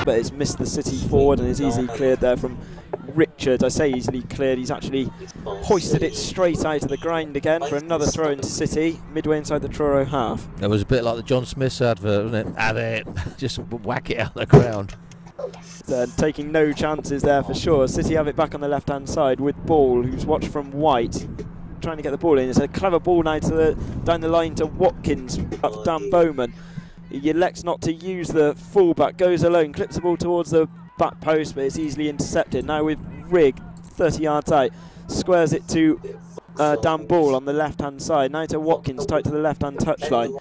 but it's missed the City forward and is easily cleared there from Richard. I say easily cleared, he's actually hoisted it straight out of the ground again for another throw into City, midway inside the Truro half. That was a bit like the John Smith's advert, wasn't it? Have it! Just whack it out the ground. Taking no chances there for sure. City have it back on the left-hand side with Ball, who's watched from White, trying to get the ball in. It's a clever ball now to down the line to Watkins, up Dan Bowman. He elects not to use the fullback, goes alone, clips the ball towards the back post, but it's easily intercepted. Now with Rigg, 30 yards out, squares it to Dan Ball on the left-hand side. Now to Watkins, tight to the left-hand touchline.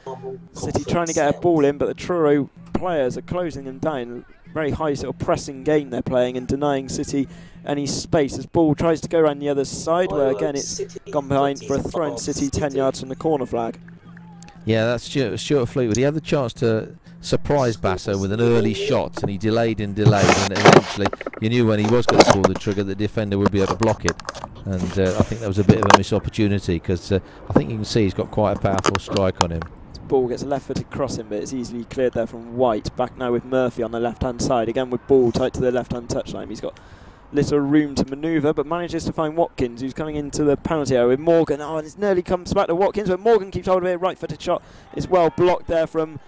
City trying to get a ball in, but the Truro players are closing them down. Very high sort of pressing game they're playing and denying City any space as Ball tries to go around the other side, where again it's gone behind for a throw in City 10 yards from the corner flag. Yeah, that's Stuart Fleetwood. He had the chance to surprise Basso with an early shot, and he delayed and eventually you knew when he was going to pull the trigger the defender would be able to block it, and I think that was a bit of a missed opportunity, because I think you can see he's got quite a powerful strike on him. Ball gets a left-footed crossing, but it's easily cleared there from White. Back now with Murphy on the left-hand side, again with Ball tight to the left-hand touchline. He's got little room to manoeuvre, but manages to find Watkins, who's coming into the penalty area with Morgan. Oh, and it nearly comes back to Watkins, but Morgan keeps hold of it. Right-footed shot is well blocked there from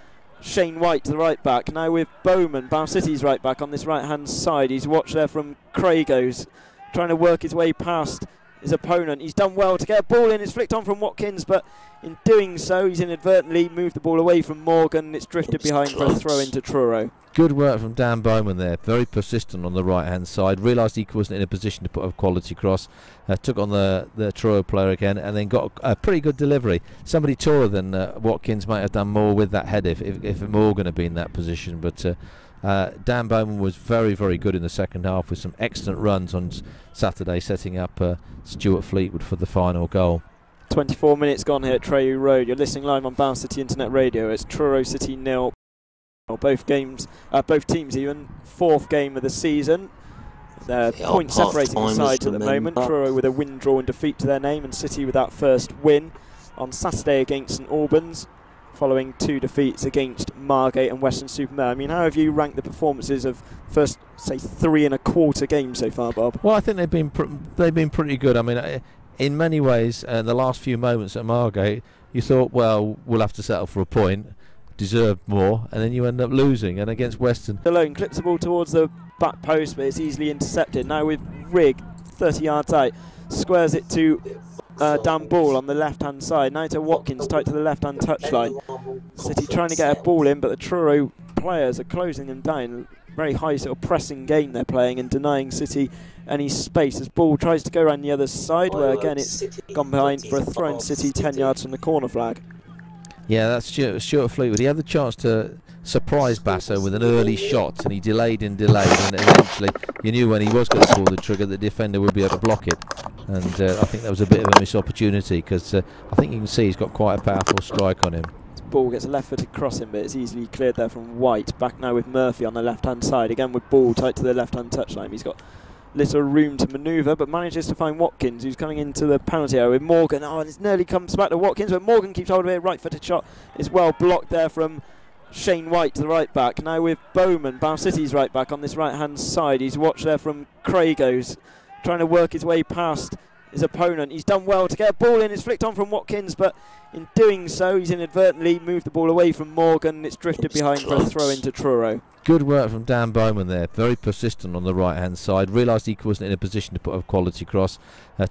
Shane White to the right back. Now with Bowman, Bath City's right back on this right-hand side. He's watched there from Crago's, trying to work his way past his opponent. He's done well to get a ball in. It's flicked on from Watkins, but in doing so, he's inadvertently moved the ball away from Morgan. It's drifted behind for a throw into Truro. Good work from Dan Bowman there. Very persistent on the right-hand side. Realised he wasn't in a position to put a quality cross. Took on the Truro player again, and then got a pretty good delivery. Somebody taller than Watkins might have done more with that head if Morgan had been in that position. But Dan Bowman was very, very good in the second half with some excellent runs on Saturday, setting up Stuart Fleetwood for the final goal. 24 minutes gone here at Truro Road. You're listening live on Bass City Internet Radio. It's Truro City 0. Both teams even. Fourth game of the season. They're point separating the sides at the moment. Truro with a win, draw and defeat to their name, and City with that first win on Saturday against St Albans, following 2 defeats against Margate and Weston-super-Mare. I mean, how have you ranked the performances of first, say, 3 1/4 games so far, Bob? Well, I think they've been pretty good. I mean, in many ways, the last few moments at Margate, you thought, well, we'll have to settle for a point, deserved more, and then you end up losing. And against Weston, alone clips the ball towards the back post, but it's easily intercepted. Now with Rigg, 30 yards out, squares it to Dan Ball on the left-hand side. Now to Watkins, tight to the left-hand touchline. City trying to get a ball in, but the Truro players are closing them down. Very high sort of pressing game they're playing and denying City any space as Ball tries to go around the other side, where again it's gone behind for a throw in City 10 yards from the corner flag. Yeah, that's Stuart Fleetwood. He had the chance to surprise Basso with an early shot, and he delayed and eventually you knew when he was going to pull the trigger the defender would be able to block it, and I think that was a bit of a missed opportunity, because I think you can see he's got quite a powerful strike on him. Ball gets a left-footed crossing, but it's easily cleared there from White. Back now with Murphy on the left-hand side, again with Ball tight to the left-hand touchline. He's got little room to manoeuvre, but manages to find Watkins, who's coming into the penalty area with Morgan. Oh, and it nearly comes back to Watkins, but Morgan keeps hold of it. Right-footed shot is well blocked there from Shane White to the right back. Now with Bowman, Bath City's right back on this right-hand side. He's watched there from Crago's, trying to work his way past his opponent. He's done well to get a ball in. It's flicked on from Watkins, but in doing so, he's inadvertently moved the ball away from Morgan. It's drifted behind for a throw into Truro. Good work from Dan Bowman there. Very persistent on the right-hand side. Realised he wasn't in a position to put a quality cross.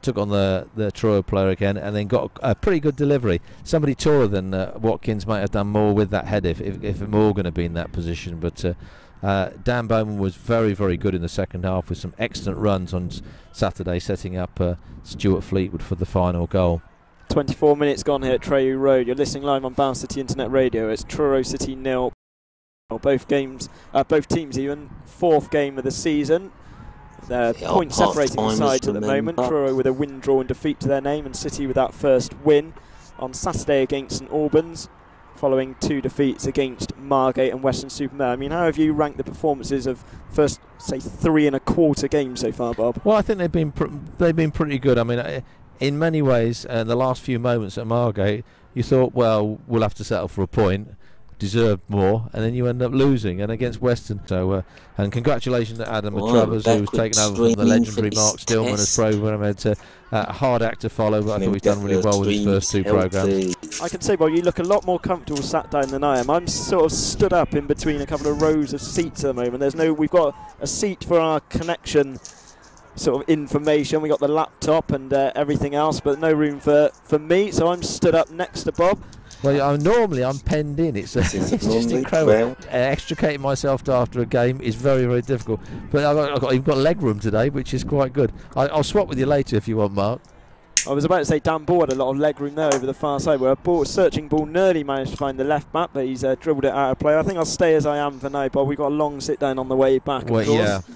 Took on the Truro player again, and then got a pretty good delivery. Somebody taller than Watkins might have done more with that head if Morgan had been in that position. But Dan Bowman was very, very good in the second half with some excellent runs on Saturday, setting up Stuart Fleetwood for the final goal. 24 minutes gone here at Truro Road. You're listening live on Bass City Internet Radio. It's Truro City 0. Both teams even. Fourth game of the season. They're point separating the sides at the moment. Truro with a win, draw and defeat to their name, and City with that first win on Saturday against St Albans, following 2 defeats against Margate and Weston-super-Mare. I mean, how have you ranked the performances of first, say, 3 1/4 games so far, Bob? Well, I think they've been pretty good. I mean, in many ways, the last few moments at Margate, you thought, well, we'll have to settle for a point, deserved more, and then you end up losing, and against Western. So, and congratulations to Adam Travers, who's taken over from the legendary Mark Stillman as programme editor. A hard act to follow, but I think he's done really well with his first 2 programmes. I can say, Bob, you look a lot more comfortable sat down than I am. I'm sort of stood up in between a couple of rows of seats at the moment. We've got a seat for our connection sort of information. We got the laptop and everything else, but no room for me. So I'm stood up next to Bob. Well, normally I'm penned in. It's just incredible. Extricating myself after a game is very, very difficult. But I've got leg room today, which is quite good. I'll swap with you later if you want, Mark. I was about to say Dan Ball had a lot of leg room there over the far side, where a searching ball nearly managed to find the left back, but he's dribbled it out of play. I think I'll stay as I am for now, Bob. We've got a long sit down on the way back. Well,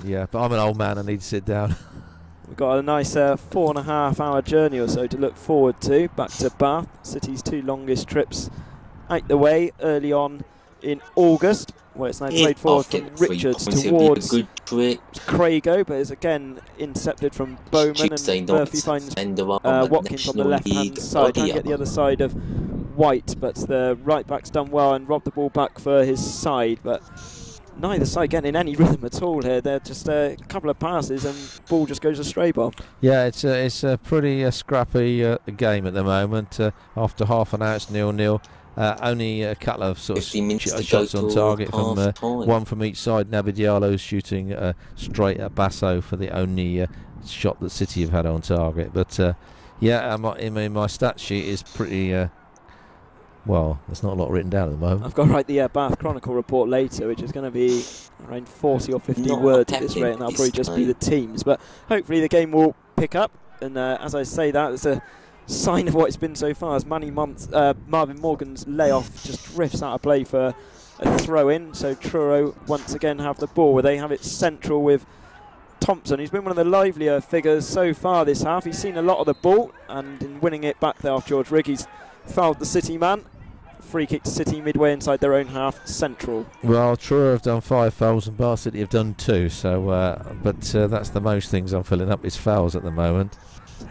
yeah, but I'm an old man. I need to sit down. We've got a nice 4.5 hour journey or so to look forward to, back to Bath, City's 2 longest trips out the way early on in August, where it's now played forward from Richards towards Crago, but it's again intercepted from Bowman, and Murphy finds Watkins on the left-hand side, trying to get the other side of White, but the right-back's done well and robbed the ball back for his side, but neither side getting in any rhythm at all here. They're just a couple of passes and ball just goes astray, Bob. Yeah, it's a pretty scrappy game at the moment. After half an hour, it's 0-0. Only a couple of sort of shots on target from one from each side. Diallo shooting straight at Basso for the only shot that City have had on target. But yeah, my stat sheet is pretty. Well, there's not a lot written down at the moment. I've got to write the Bath Chronicle report later, which is going to be around 40 or 50 words at this rate, and that'll probably just be the teams. But hopefully the game will pick up, and as I say that, it's a sign of what it's been so far, as Marvin Morgan's layoff just drifts out of play for a throw-in. So Truro once again have the ball, where they have it central with Thomson, who's been one of the livelier figures so far this half. He's seen a lot of the ball, and in winning it back there off George Rigg, he's fouled the City man. Free kick to City midway inside their own half, central. Well, Truro have done 5 fouls and Bath City have done 2, so but that's the most things I'm filling up is fouls at the moment.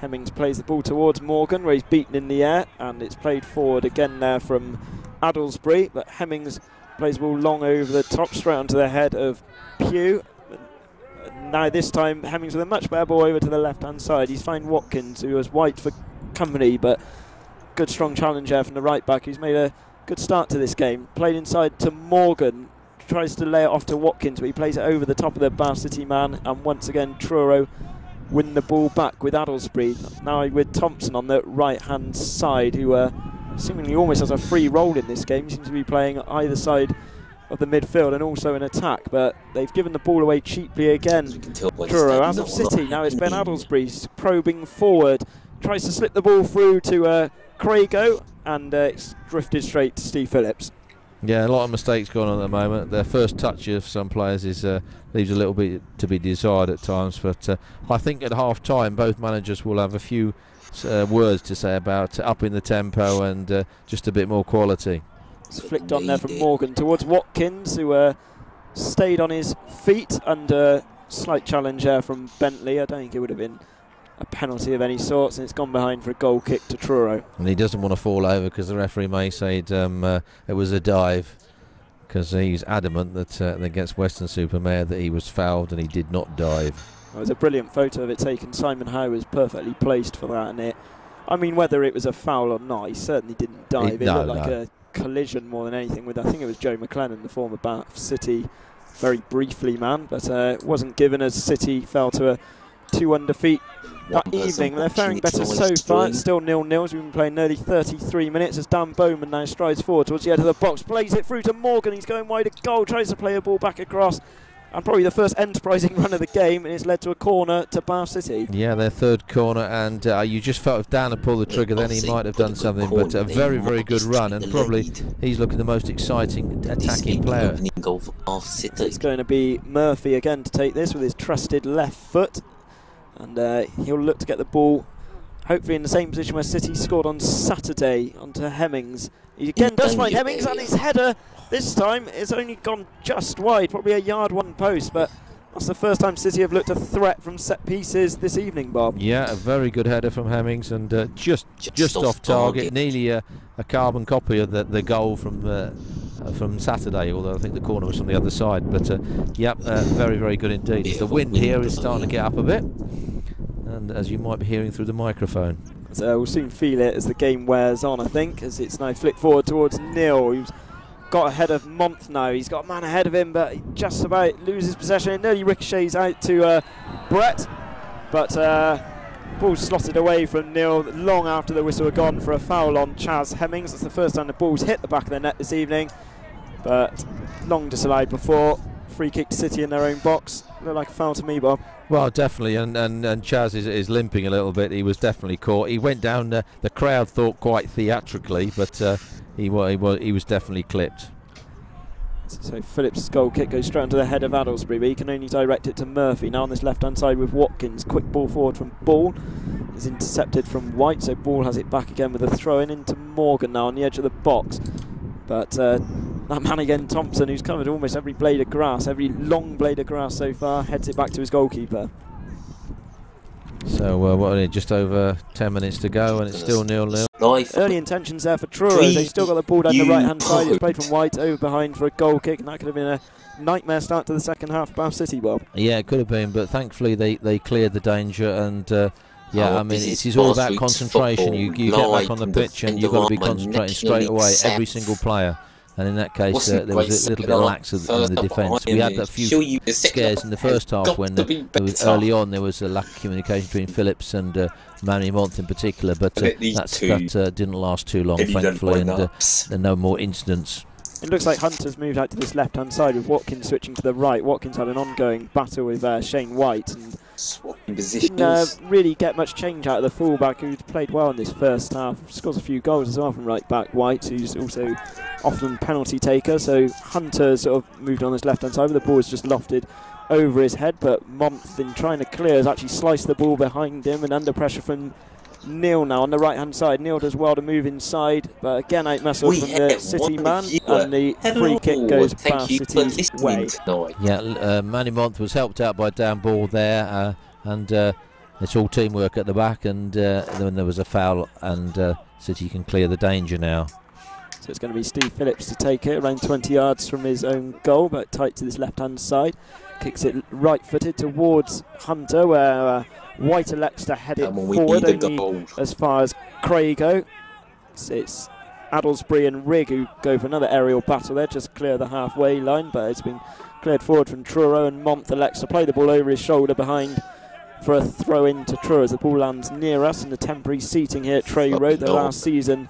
Hemmings plays the ball towards Morgan, where he's beaten in the air, and it's played forward again there from Adelsbury, but Hemmings plays the ball long over the top, straight onto the head of Pugh. Now this time Hemmings with a much better ball over to the left-hand side. He's found Watkins, who was White for company, but good strong challenge there from the right back, who's made a good start to this game. Played inside to Morgan, tries to lay it off to Watkins, but he plays it over the top of the Bath City man, and once again Truro win the ball back with Adelsbury. Now with Thomson on the right hand side, who seemingly almost has a free role in this game. He seems to be playing either side of the midfield and also in attack, but they've given the ball away cheaply again. Truro out of City. Now it's Ben Adelsbury probing forward, tries to slip the ball through to Crago, and it's drifted straight to Steve Phillips. Yeah, a lot of mistakes going on at the moment. Their first touch of some players is leaves a little bit to be desired at times, but I think at half-time both managers will have a few words to say about upping the tempo and just a bit more quality. It's flicked on there from Morgan towards Watkins, who stayed on his feet under slight challenge there from Bentley. I don't think it would have been a penalty of any sorts, and it's gone behind for a goal kick to Truro. And he doesn't want to fall over because the referee may say it was a dive, because he's adamant that against Western-super-Mare that he was fouled and he did not dive. Well, there's a brilliant photo of it taken. Simon Howe was perfectly placed for that, and I mean, whether it was a foul or not, he certainly didn't dive. It looked like a collision more than anything with, I think it was Joe McLennan, the former Bath City, very briefly man, but it wasn't given as City fell to a 2-1 defeat that evening. They're faring better so far. It's still 0-0. We've been playing nearly 33 minutes as Dan Bowman now strides forward towards the edge of the box, plays it through to Morgan. He's going wide of goal, tries to play a ball back across, and probably the first enterprising run of the game, and it's led to a corner to Bath City. Yeah, their third corner, and you just felt if Dan had pulled the trigger, then he might have done something, but a very, very good run, and probably he's looking the most exciting attacking player. It's going to be Murphy again to take this with his trusted left foot, and he'll look to get the ball hopefully in the same position where City scored on Saturday onto Hemmings. He again does find Hemmings, and his header this time is only gone just wide, probably a yard one post, but that's the first time City have looked a threat from set pieces this evening, Bob. Yeah, a very good header from Hemmings, and just off target, nearly a carbon copy of the goal from from Saturday, although I think the corner was on the other side. But yep, very, very good indeed. The wind here is starting to get up a bit, and as you might be hearing through the microphone. So we'll soon feel it as the game wears on, I think, as it's now flicked forward towards Neal, who's got ahead of Monthe now. He's got a man ahead of him, but he just about loses possession. It nearly ricochets out to Brett, but ball slotted away from Neal long after the whistle had gone for a foul on Chaz Hemmings. That's the first time the ball's hit the back of the net this evening, but long disallowed before. Free kick to City in their own box. Looked like a foul to me, Bob. Well, definitely, and Chaz is limping a little bit. He was definitely caught. He went down, the crowd thought quite theatrically, but he was definitely clipped. So Phillips' goal kick goes straight into the head of Adelsbury, but he can only direct it to Murphy. Now on this left-hand side with Watkins. Quick ball forward from Ball. Is intercepted from White, so Ball has it back again with a throw-in into Morgan now on the edge of the box. But that man again, Thomson, who's covered almost every blade of grass, every long blade of grass so far, heads it back to his goalkeeper. So just over 10 minutes to go, and it's still 0-0. Early intentions there for Truro. They've still got the ball down the right-hand side. It's played from White over behind for a goal kick, and that could have been a nightmare start to the second half of Bath City, Bob. Yeah, it could have been, but thankfully they cleared the danger, and yeah, I mean, it's all about concentration. You get back on the pitch and you've got to be concentrating straight away, every single player. And in that case, there was a little bit lax in the defence. We had a few scares in the first half when early on there was a lack of communication between Phillips and Monthe in particular, but that didn't last too long, thankfully, and there are no more incidents. It looks like Hunter's moved out to this left-hand side with Watkins switching to the right. Watkins had an ongoing battle with Shane White and didn't really get much change out of the fullback, who'd played well in this first half. Scores a few goals as well from right-back White, who's also often penalty taker. So Hunter sort of moved on this left-hand side, but the ball was just lofted over his head. But Monthe, in trying to clear, has actually sliced the ball behind him, and under pressure from Neal now on the right-hand side. Neal does well to move inside, but again out-muscled from the City man, and the free kick goes Bath City's way. Yeah, Manny Monthe was helped out by down ball there, and it's all teamwork at the back, and then there was a foul, and City can clear the danger now. So it's going to be Steve Phillips to take it, around 20 yards from his own goal, but tight to this left-hand side. Kicks it right-footed towards Hunter, where White elects to head it forward only as far as Crago. It's Adelsbury and Rigg who go for another aerial battle there, just clear the halfway line, but it's been cleared forward from Truro, and Monthe elects to play the ball over his shoulder behind for a throw in to Truro as the ball lands near us in the temporary seating here at Trey Road, the last season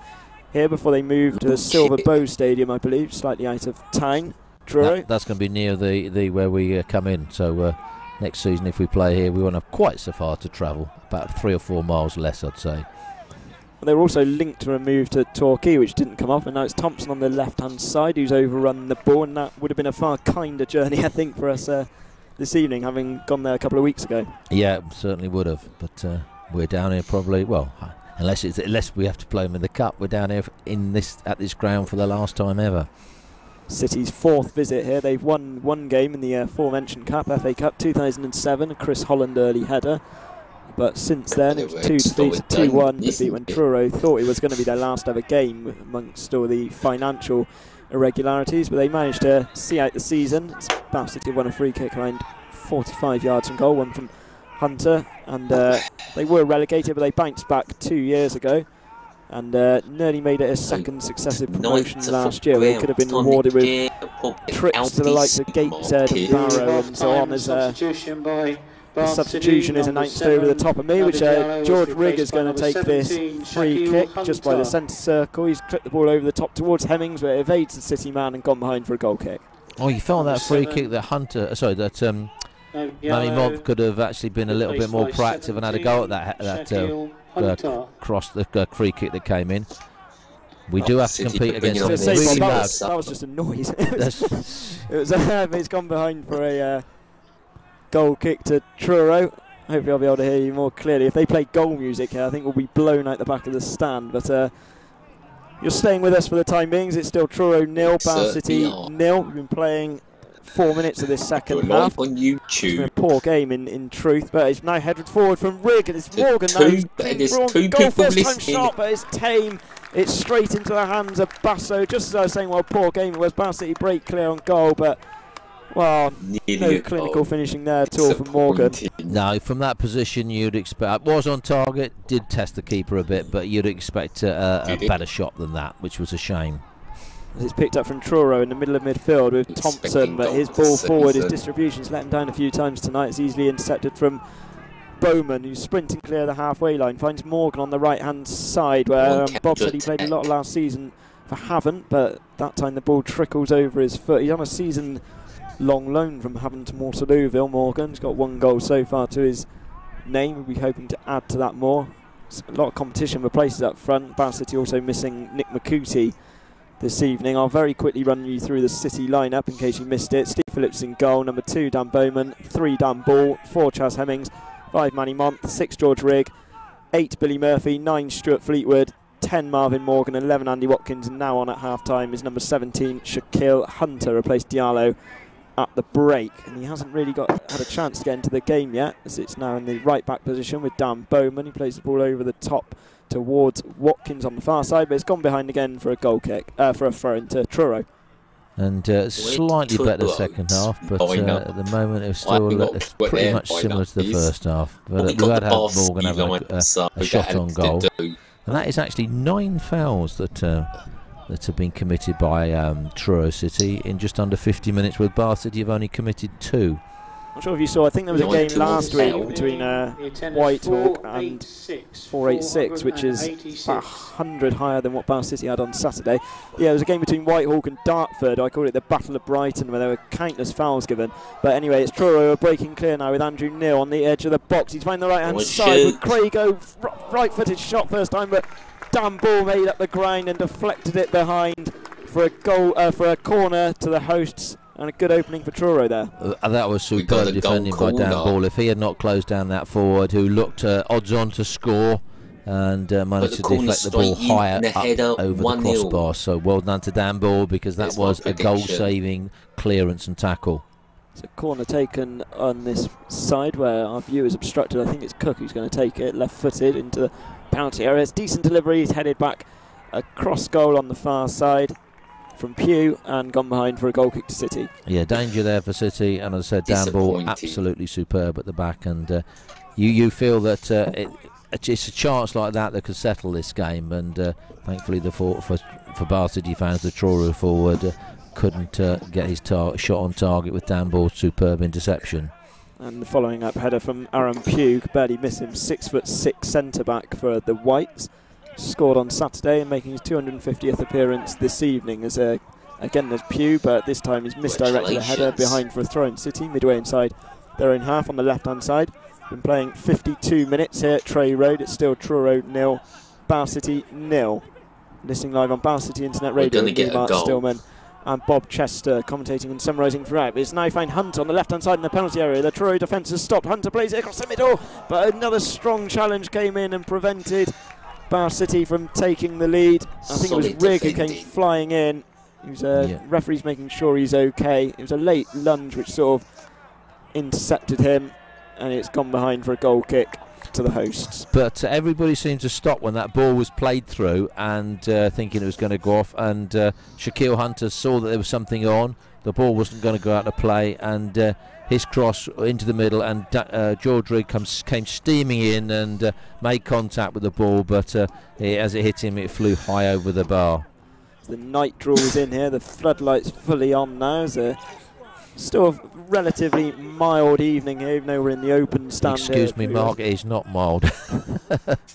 here before they moved to the Silver Bow Stadium, I believe, slightly out of town. Truro. That's going to be near the where we come in, so next season if we play here we won't have quite so far to travel, about 3 or 4 miles less I'd say. Well, they were also linked to a move to Torquay, which didn't come off, and now it's Thomson on the left hand side who's overrun the ball, and that would have been a far kinder journey I think for us this evening, having gone there a couple of weeks ago. Yeah, certainly would have, but we're down here probably, well, unless we have to play them in the cup, we're down here at this ground for the last time ever. City's 4th visit here. They've won one game in the aforementioned Cup, FA Cup 2007, a Chris Holland early header. But since then it was 2 defeats, 2-1 defeat when Truro thought it was going to be their last ever game amongst all the financial irregularities. But they managed to see out the season. Bath City won a free kick around 45 yards from goal, one from Hunter. And they were relegated, but they bounced back 2 years ago. And nearly made it a second successive promotion last year. They could have been rewarded with trips to the likes of Gateshead and Barrow and so on, as the substitution is announced over the top of me, which George Rigg is going to take this free kick just by the centre circle. He's clipped the ball over the top towards Hemmings, where it evades the City man and gone behind for a goal kick. Oh, you felt that free kick that Manny Monthe could have actually been a little bit more proactive and had a go at that cross, the free kick that came in. We do have to compete against them. Really that was just a noise. It's gone behind for a goal kick to Truro. Hopefully I'll be able to hear you more clearly. If they play goal music here, I think we'll be blown out the back of the stand. But you're staying with us for the time being. It's still Truro 0, Bath City 0. We've been playing 4 minutes of this second half. On YouTube. It's been a poor game in truth, but it's now headed forward from Rigg, and it's Morgan now. There's two people First time shot, but it's tame It's straight into the hands of Basso. Just as I was saying, well, poor game it was. Bath City break clear on goal, but, well, no clinical finishing there at all from Morgan. No, from that position you'd expect, was on target, did test the keeper a bit, but you'd expect a better shot than that, which was a shame. It's picked up from Truro in the middle of midfield with Thomson, but his ball forward, his distribution's let him down a few times tonight. It's easily intercepted from Bowman, who's sprinting clear of the halfway line, finds Morgan on the right-hand side, where Bob said he played a lot last season for Havant, but that time the ball trickles over his foot. He's on a season-long loan from Havant to Waterlooville, Morgan. He's got 1 goal so far to his name. We'll be hoping to add to that more. There's a lot of competition for places up front. Bath City also missing Nick McCooty this evening. I'll very quickly run you through the City lineup in case you missed it. Steve Phillips in goal, number 2 Dan Bowman, 3 Dan Ball, 4 Chas Hemmings, 5 Manny Monthe, 6 George Rigg, 8 Billy Murphy, 9 Stuart Fleetwood, 10 Marvin Morgan, 11 Andy Watkins, and now on at half-time is number 17 Shaquille Hunter, replaced Diallo at the break. And he hasn't really had a chance to get into the game yet, as it's now in the right-back position with Dan Bowman. He plays the ball over the top towards Watkins on the far side, but it's gone behind again for a goal kick, for a throw into Truro. And slightly better second half, but at the moment it was still pretty much similar to the first half. But we had Morgan having a shot on goal, and that is actually 9 fouls that have been committed by Truro City in just under 50 minutes, with Bath City have only committed 2. I'm not sure if you saw, I think there was a game last week between Whitehawk and 486, which is about 100 higher than what Bath City had on Saturday. Yeah, there was a game between Whitehawk and Dartford. I called it the Battle of Brighton, where there were countless fouls given. But anyway, it's Truro who are breaking clear now with Andrew Neal on the edge of the box. He's finding the right-hand side with Crago. Right-footed shot first time, but Dan Ball made up the ground and deflected it behind for a goal, for a corner to the hosts. And a good opening for Truro there. That was superb defending by Dan Ball. If he had not closed down that forward, who looked odds on to score, and managed to deflect the ball higher up over the crossbar. So well done to Dan Ball, because that was a goal-saving clearance and tackle. It's a corner taken on this side where our view is obstructed. I think it's Cooke who's going to take it, left-footed into the penalty area. It's decent delivery. He's headed back a cross goal on the far side from Pugh, and gone behind for a goal kick to City. Yeah, danger there for City, and as I said, Dan Ball absolutely superb at the back, and you feel that it's a chance like that could settle this game, and thankfully for Bath City fans, the Truro forward couldn't get his shot on target with Dan Ball's superb interception. And the following up header from Aaron Pugh, barely miss him, 6'6" centre back for the Whites. Scored on Saturday and making his 250th appearance this evening. As again there's Pugh, but this time he's misdirected a header behind for a throw in City, midway inside their own half on the left-hand side. Been playing 52 minutes here at Tray Road. It's still Truro 0, Bath City 0. Listening live on Bath City Internet Radio with Mark Stillman and Bob Chester commentating and summarising throughout. It's now find Hunter on the left-hand side in the penalty area. The Truro defence has stopped. Hunter plays it across the middle, but another strong challenge came in and prevented Bath City from taking the lead. I think it was Rigg who came flying in. He was referee's making sure he's okay. It was a late lunge which sort of intercepted him, and it's gone behind for a goal kick to the hosts. But everybody seemed to stop when that ball was played through, and thinking it was going to go off, and Shaquille Hunter saw that there was something on. The ball wasn't going to go out of play, and his cross into the middle, and George Rigg came steaming in and made contact with the ball, but as it hit him, it flew high over the bar. The night draws in here, the floodlights fully on now. Still a relatively mild evening here, even though we're in the open stand. Excuse me, Mark, it is not mild.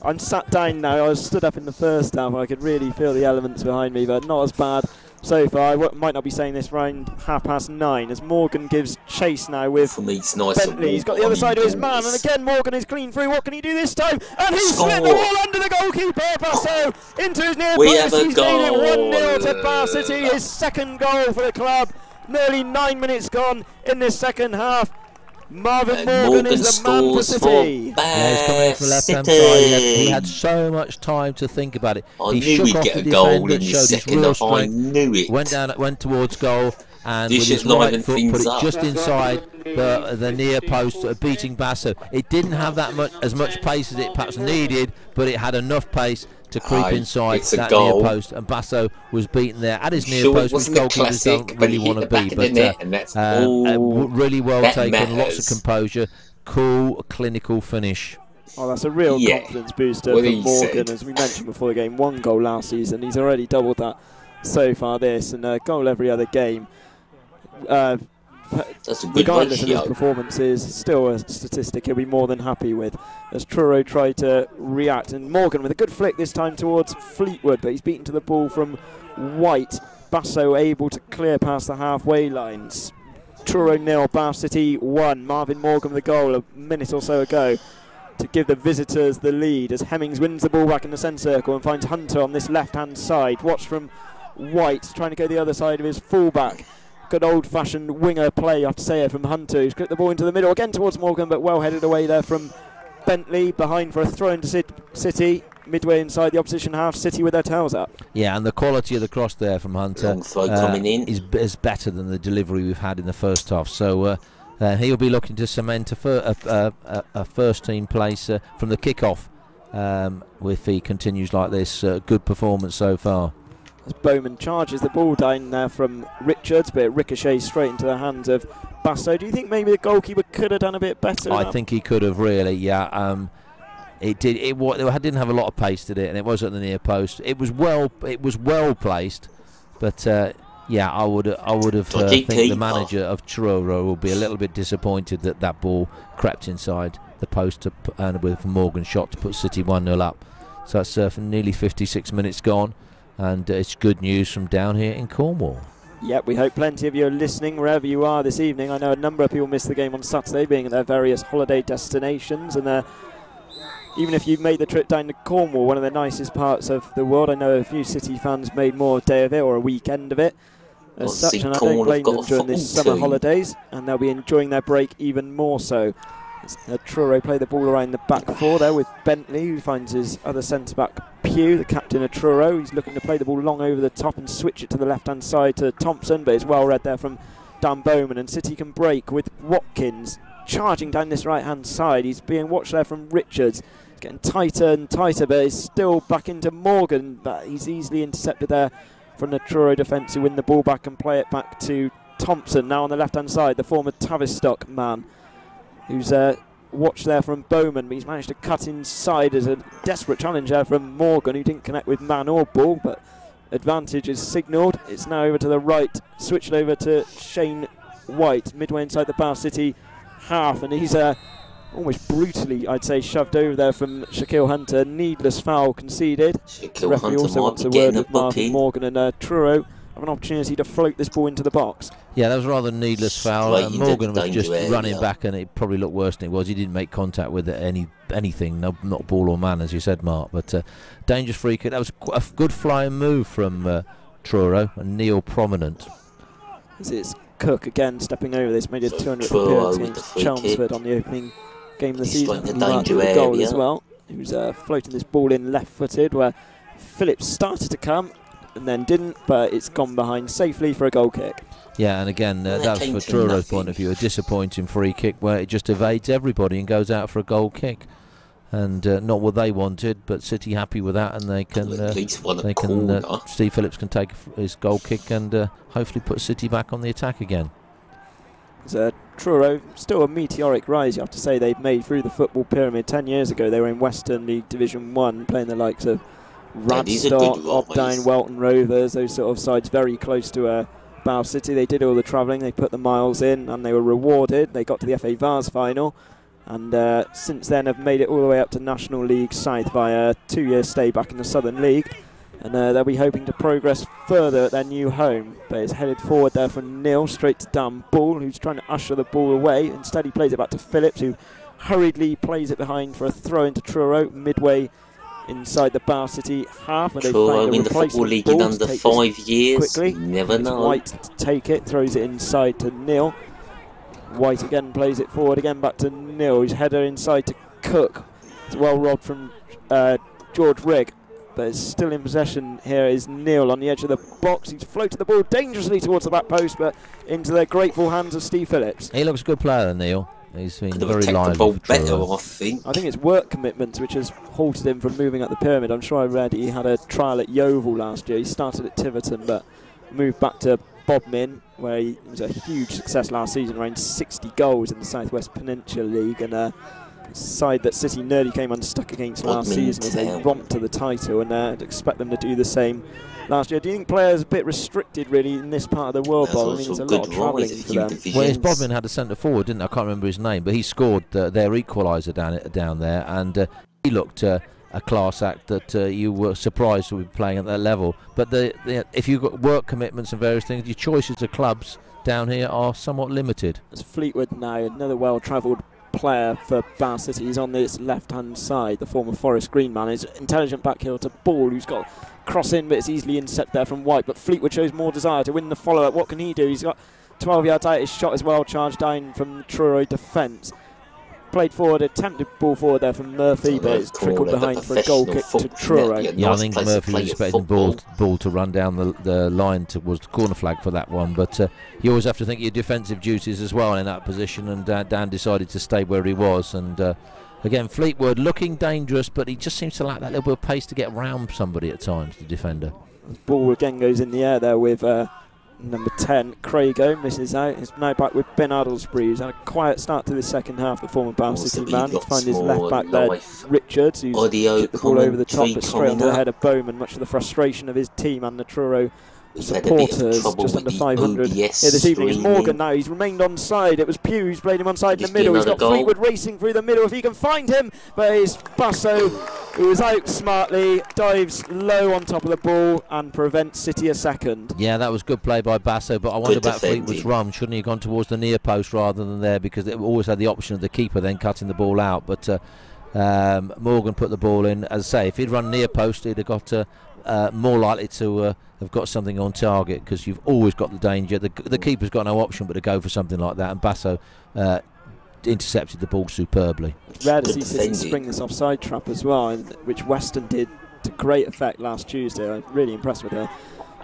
I'm sat down now. I was stood up in the first half. I could really feel the elements behind me, but not as bad so far. I might not be saying this round 9:30, as Morgan gives chase now with Bentley. He's got the other side of his man, and again Morgan is clean through. What can he do this time? And he slipped the ball under the goalkeeper, Basso, into his near post. He's made it 1-0 to Bath City, his second goal for the club. Nearly 9 minutes gone in this second half. Marvin Morgan is the man for City. Yeah, he's coming in from the left-hand side. He had so much time to think about it. He shook off the defender, showed his real strength, went towards goal, and with his right foot put it just inside the near post, beating Basso. It didn't have as much pace as it perhaps needed, but it had enough pace to creep inside that near post, and Basso was beaten there at his near post, which goalkeepers don't really want to be, but really well taken, lots of composure, cool, clinical finish. Oh, that's a real confidence booster for Morgan, as we mentioned before the game. 1 goal last season, he's already doubled that so far this, and a goal every other game. Regardless of his performances, still a statistic he'll be more than happy with, as Truro tried to react, and Morgan with a good flick this time towards Fleetwood, but he's beaten to the ball from White. Basso able to clear past the halfway lines. Truro 0, Bath City 1. Marvin Morgan with the goal a minute or so ago to give the visitors the lead, as Hemmings wins the ball back in the centre circle and finds Hunter on this left-hand side. Watch from White, trying to go the other side of his full-back. Good old-fashioned winger play, I have to say it, from Hunter, who's clipped the ball into the middle, again towards Morgan, but well headed away there from Bentley. Behind for a throw into City, midway inside the opposition half. City with their tails up. Yeah, and the quality of the cross there from Hunter is better than the delivery we've had in the first half. So he'll be looking to cement a first-team place from the kick-off if he continues like this. Good performance so far. As Bowman charges the ball down there from Richards, but it ricochets straight into the hands of Basso. Do you think maybe the goalkeeper could have done a bit better? I think he could have, really, yeah. It didn't have a lot of pace, did it? And it was at the near post. It was well placed, but yeah, I would have think the manager of Truro will be a little bit disappointed that that ball crept inside the post and with Morgan's shot to put City 1-0 up. So that's nearly 56 minutes gone. And it's good news from down here in Cornwall. Yep, we hope plenty of you are listening wherever you are this evening. I know a number of people missed the game on Saturday, being at their various holiday destinations. And even if you've made the trip down to Cornwall, one of the nicest parts of the world, I know a few City fans made more a day of it or a weekend of it as such. And I don't blame them during this summer holidays. And they'll be enjoying their break even more so. Truro play the ball around the back four there with Bentley, who finds his other centre-back Pugh, the captain of Truro. He's looking to play the ball long over the top and switch it to the left-hand side to Thomson, but it's well read there from Dan Bowman. And City can break with Watkins charging down this right-hand side. He's being watched there from Richards. It's getting tighter and tighter, but it's still back into Morgan. But he's easily intercepted there from the Truro defence, who win the ball back and play it back to Thomson. Now on the left-hand side, the former Tavistock man, who's watched there from Bowman, but he's managed to cut inside as a desperate challenge there from Morgan, who didn't connect with man or ball, but advantage is signalled. It's now over to the right, switched over to Shane White, midway inside the Bath City half, and he's almost brutally, I'd say, shoved over there from Shaquille Hunter. Needless foul conceded. The referee also wants a word with Marvin Morgan, and Truro have an opportunity to float this ball into the box. Yeah, that was rather needless foul. Morgan was just running back, and it probably looked worse than it was. He didn't make contact with anything, not ball or man, as you said, Mark. But dangerous free kick. That was a good flying move from Truro, and Neal prominent. It's Cooke again stepping over this, made his 200th appearance against Chelmsford on the opening game of the season. He marked with a goal as well. He was floating this ball in left-footed, where Phillips started to come and then didn't, but it's gone behind safely for a goal kick. Yeah, and again, that's for Truro's point of view, a disappointing free kick where it just evades everybody and goes out for a goal kick. And not what they wanted, but City happy with that, and they can Steve Phillips can take his goal kick and hopefully put City back on the attack again. So Truro, still a meteoric rise, you have to say, they've made through the football pyramid. 10 years ago they were in Western League Division 1, playing the likes of Radstock, Obdine, Welton Rovers, those sort of sides very close to Bath City. They did all the travelling, they put the miles in, and they were rewarded. They got to the FA Vase final, and since then have made it all the way up to National League South by a 2-year stay back in the Southern League. And they'll be hoping to progress further at their new home. But it's headed forward there from Neal, straight to Dan Bull, who's trying to usher the ball away. Instead he plays it back to Phillips, who hurriedly plays it behind for a throw into Truro, midway inside the Bath City half. And Truro in the Football League in under 5 years, quickly. Never know. White to take it, throws it inside to Neal. White again plays it forward, again back to Neal. His header inside to Cooke. It's well robbed from George Rigg, but it's still in possession. Here is Neal on the edge of the box. He's floated the ball dangerously towards the back post, but into the grateful hands of Steve Phillips. He looks a good player, Neal. He's been Could have very attacked the lively ball for better, Truro. I think. I think it's work commitments which has halted him from moving up the pyramid. I'm sure I read he had a trial at Yeovil last year. He started at Tiverton but moved back to Bodmin, where he was a huge success last season, around 60 goals in the South West Peninsula League, and a side that City nearly came unstuck against last season as they romped to the title, and I'd expect them to do the same last year. Do you think players are a bit restricted really in this part of the World Bowl? I mean, it's a lot of travelling for them. Well, his Bodmin had a centre forward, didn't I? Can't remember his name, but he scored their equaliser down there, and he looked a class act that you were surprised to be playing at that level. But if you've got work commitments and various things, your choices of clubs down here are somewhat limited. It's Fleetwood now, another well-travelled player for Basso City. He's on this left-hand side, the former Forest Green man. It's intelligent back heel to Ball, who's got cross in, but it's easily intercepted there from White. But Fleetwood shows more desire to win the follow-up. What can he do? He's got 12 yards out. His shot is well charged down from the Truro defence. Played forward, attempted ball forward there from Murphy, but it's trickled behind for a goal kick to Truro. Yeah, I think Murphy was expecting the ball to run down the line towards the corner flag for that one, but you always have to think of your defensive duties as well in that position, and Dan decided to stay where he was. And again, Fleetwood looking dangerous, but he just seems to lack that little bit of pace to get round somebody at times, the defender. Ball again goes in the air there with number 10, Crago, misses out. He's now back with Ben Adelsbury, who's had a quiet start to the second half, the former Basso City man. He's found his left back there, Richards, who's kicked the ball over the top, but straight onto the head of Bowman, much to the frustration of his team and the Truro supporters. Just under 500 here this evening. It's Morgan now. He's remained on side. It was Pugh who's played him on side in the middle. He's got Fleetwood racing through the middle if he can find him, but it's Basso who is out smartly, dives low on top of the ball and prevents City a second. Yeah, that was good play by Basso, but I wonder about Fleetwood's run. Shouldn't he have gone towards the near post rather than there, because they always had the option of the keeper then cutting the ball out, but Morgan put the ball in. As I say, if he'd run near post, he'd have got more likely to have got something on target, because you've always got the danger. The keeper's got no option but to go for something like that, and Basso intercepted the ball superbly. It's rare to see City spring this offside trap as well, which Weston did to great effect last Tuesday. I'm really impressed with her,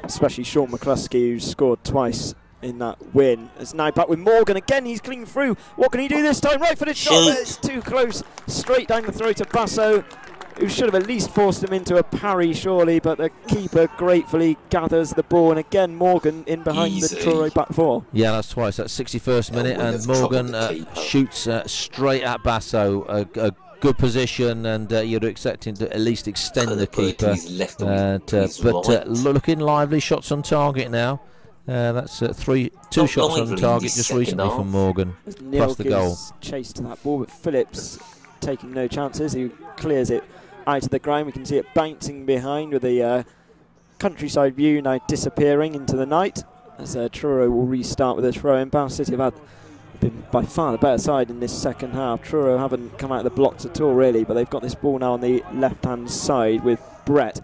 especially Sean McCluskey, who scored twice in that win. It's now back with Morgan again. He's clean through. What can he do this time? Right footed shot, but it's too close. Straight down the throat of Basso, who should have at least forced him into a parry, surely, but the keeper gratefully gathers the ball, and again Morgan in behind the Truro back four. Yeah, that's twice. That's 61st minute, and Morgan shoots straight at Basso. A good position, and you'd expect him to at least extend the keeper. But looking lively, shots on target now. That's two shots on target just recently from Morgan, plus the goal. Chase to that ball, but Phillips taking no chances. He clears it out of the ground. We can see it bouncing behind with the countryside view now disappearing into the night as Truro will restart with a throw in. Basso City have been by far the better side in this second half. Truro haven't come out of the blocks at all really, but they've got this ball now on the left hand side with Brett,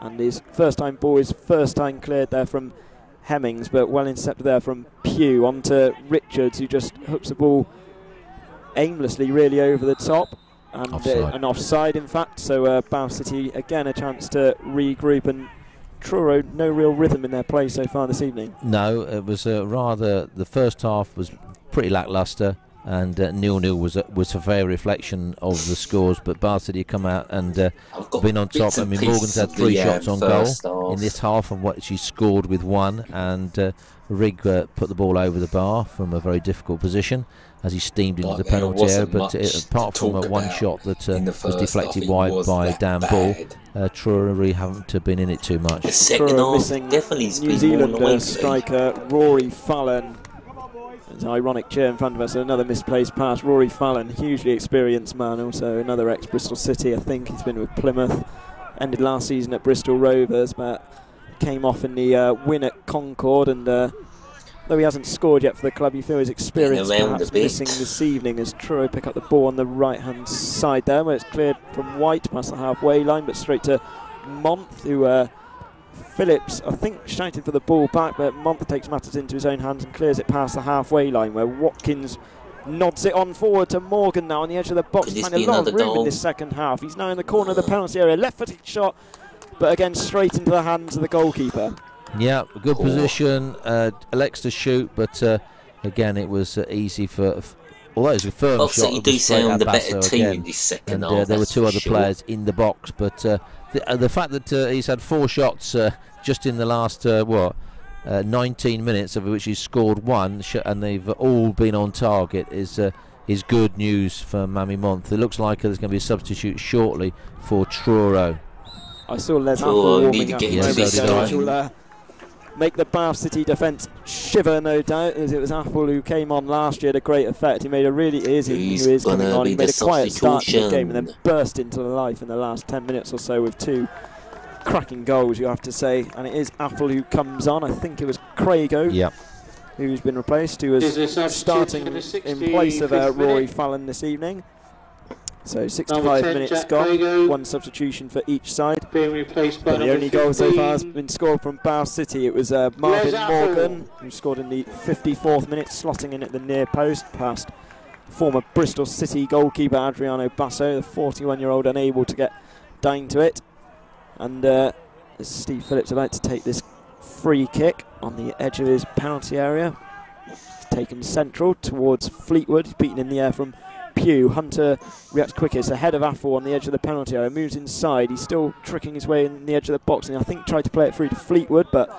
and his first time ball is first time cleared there from Hemmings, but well intercepted there from Pugh onto Richards, who just hooks the ball aimlessly really over the top. And an offside in fact, so Basso City again a chance to regroup, and Truro no real rhythm in their play so far this evening. No, it was rather, the first half was pretty lacklustre, and 0-0 was a fair reflection of the scores, but Basso City come out and been on top. I mean, Morgan's had 3 shots on goal in this half, and what she scored with 1, and Rigg put the ball over the bar from a very difficult position as he steamed into the penalty area, but apart from one shot that was deflected wide by Dan Ball, Truro really haven't been in it too much. Truro missing New Zealand striker Rory Fallon. There's an ironic chair in front of us, another misplaced pass. Rory Fallon, hugely experienced man, also another ex-Bristol City. I think he's been with Plymouth, ended last season at Bristol Rovers, but came off in the win at Concord, and though he hasn't scored yet for the club, you feel his experience perhaps missing this evening as Truro pick up the ball on the right-hand side there, where it's cleared from White past the halfway line, but straight to Monthe, who Phillips, I think, shouted for the ball back, but Monthe takes matters into his own hands and clears it past the halfway line, where Watkins nods it on forward to Morgan now on the edge of the box. Find a lot of room in this second half. He's now in the corner of the penalty area, left-footed shot, but again straight into the hands of the goalkeeper. Yeah, good position, elects to shoot, but again it was easy for although it's a firm shot, Obviously, you do sound the better Basso team again, in this second and half. there were two other sure. players in the box, but the fact that he's had 4 shots just in the last 19 minutes, of which he's scored 1, and they've all been on target, is good news for Monthe. It looks like there's going to be a substitute shortly for Truro. I saw Les Afful warming up. Which will make the Bath City defence shiver, no doubt, as it was Afful who came on last year to great effect. He made a really who is coming on. He made a quiet start to the game and then burst into life in the last 10 minutes or so with 2 cracking goals, you have to say. And it is Afful who comes on. I think it was Crago who's been replaced, who was starting in place of Rory Fallon this evening. So 65 minutes gone, 1 substitution for each side. Being replaced by but the only goal so far has been scored from Bath City. It was Marvin Morgan, who scored in the 54th minute, slotting in at the near post past former Bristol City goalkeeper Adriano Basso, the 41-year-old, unable to get down to it. And Steve Phillips about to take this free kick on the edge of his penalty area. It's taken central towards Fleetwood. He's beaten in the air from Pugh. Hunter reacts quickest ahead of Afful on the edge of the penalty area, moves inside. He's still tricking his way in the edge of the box, and I think tried to play it through to Fleetwood, but